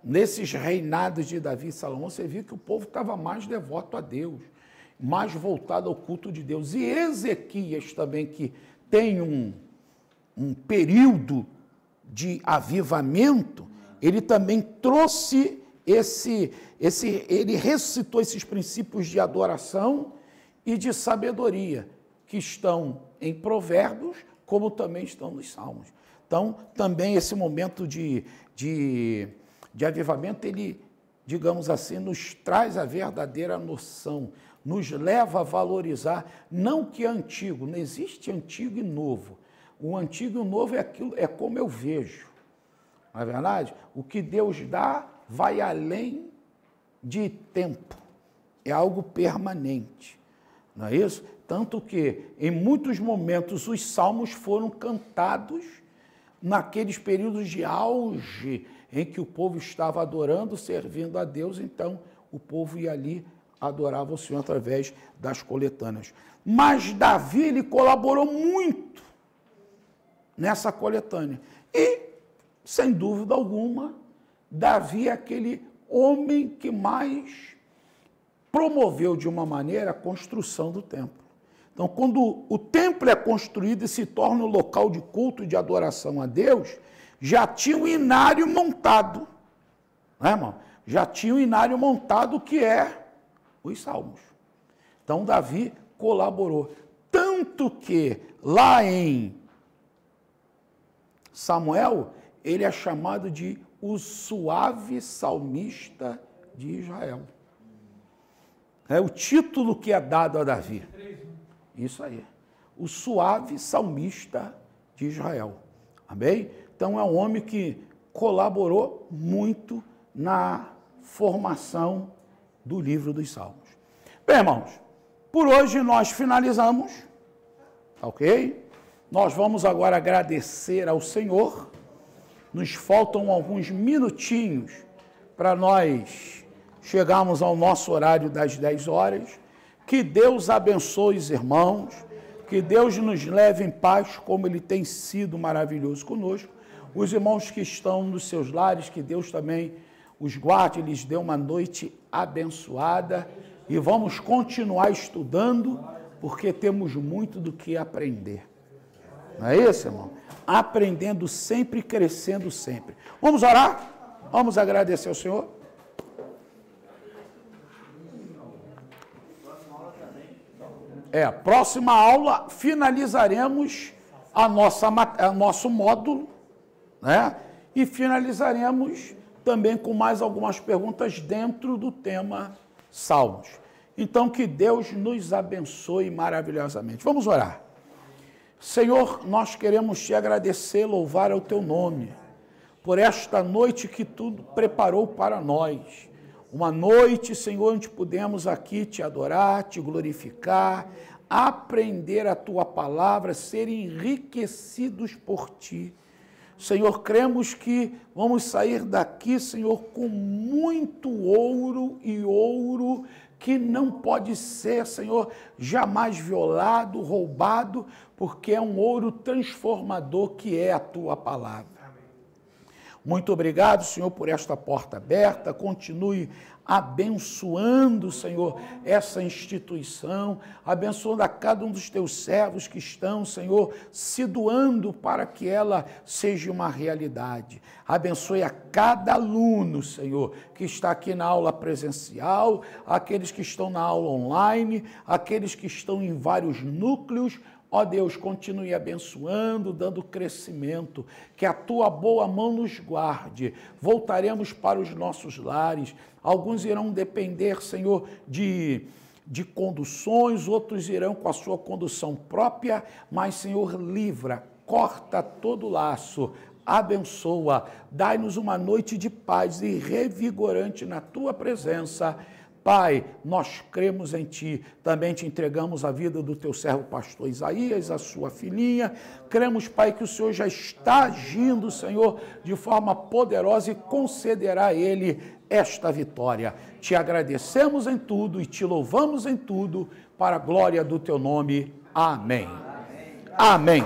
Nesses reinados de Davi e Salomão, você viu que o povo estava mais devoto a Deus, mais voltado ao culto de Deus. E Ezequias também, que tem um período de avivamento, ele também trouxe ele ressuscitou esses princípios de adoração e de sabedoria, que estão em Provérbios, como também estão nos Salmos. Então, também esse momento de avivamento, ele, digamos assim, nos traz a verdadeira noção, nos leva a valorizar, não que é antigo, não existe antigo e novo. O antigo e o novo é como eu vejo. Não é verdade? O que Deus dá vai além de tempo, é algo permanente, não é isso? Tanto que, em muitos momentos, os salmos foram cantados naqueles períodos de auge em que o povo estava adorando, servindo a Deus, então o povo ia ali, adorava o Senhor através das coletâneas. Mas Davi, ele colaborou muito nessa coletânea. E, sem dúvida alguma, Davi é aquele homem que mais promoveu de uma maneira a construção do templo. Então, quando o templo é construído e se torna um local de culto e de adoração a Deus, já tinha um inário montado, né, irmão? Já tinha um inário montado, que é os salmos. Então, Davi colaborou. Tanto que, lá em Samuel, ele é chamado de o suave salmista de Israel. É o título que é dado a Davi. Isso aí. O suave salmista de Israel. Amém? Então é um homem que colaborou muito na formação do livro dos Salmos. Bem, irmãos, por hoje nós finalizamos, ok? Nós vamos agora agradecer ao Senhor. Nos faltam alguns minutinhos para nós chegarmos ao nosso horário das 10 horas. Que Deus abençoe os irmãos, que Deus nos leve em paz, como Ele tem sido maravilhoso conosco. Os irmãos que estão nos seus lares, que Deus também os guarde, lhes dê uma noite abençoada. E vamos continuar estudando, porque temos muito do que aprender. Não é isso, irmão? Aprendendo sempre, crescendo sempre. Vamos orar? Vamos agradecer ao Senhor? Próxima aula finalizaremos nosso módulo, né? E finalizaremos também com mais algumas perguntas dentro do tema Salmos. Então, que Deus nos abençoe maravilhosamente. Vamos orar. Senhor, nós queremos te agradecer, louvar ao teu nome, por esta noite que tu preparou para nós. Uma noite, Senhor, onde pudemos aqui te adorar, te glorificar, aprender a tua palavra, ser enriquecidos por ti. Senhor, cremos que vamos sair daqui, Senhor, com muito ouro e ouro que não pode ser, Senhor, jamais violado, roubado, porque é um ouro transformador que é a tua palavra. Muito obrigado, Senhor, por esta porta aberta. Continue abençoando, Senhor, essa instituição, abençoando a cada um dos teus servos que estão, Senhor, se doando para que ela seja uma realidade. Abençoe a cada aluno, Senhor, que está aqui na aula presencial, aqueles que estão na aula online, aqueles que estão em vários núcleos. Ó Deus, continue abençoando, dando crescimento, que a tua boa mão nos guarde. Voltaremos para os nossos lares. Alguns irão depender, Senhor, de conduções, outros irão com a sua condução própria, mas, Senhor, livra, corta todo laço, abençoa, dai-nos uma noite de paz e revigorante na tua presença. Pai, nós cremos em Ti, também te entregamos a vida do Teu servo pastor Isaías, a sua filhinha. Cremos, Pai, que o Senhor já está agindo, Senhor, de forma poderosa e concederá a ele esta vitória. Te agradecemos em tudo e te louvamos em tudo, para a glória do Teu nome. Amém. Amém.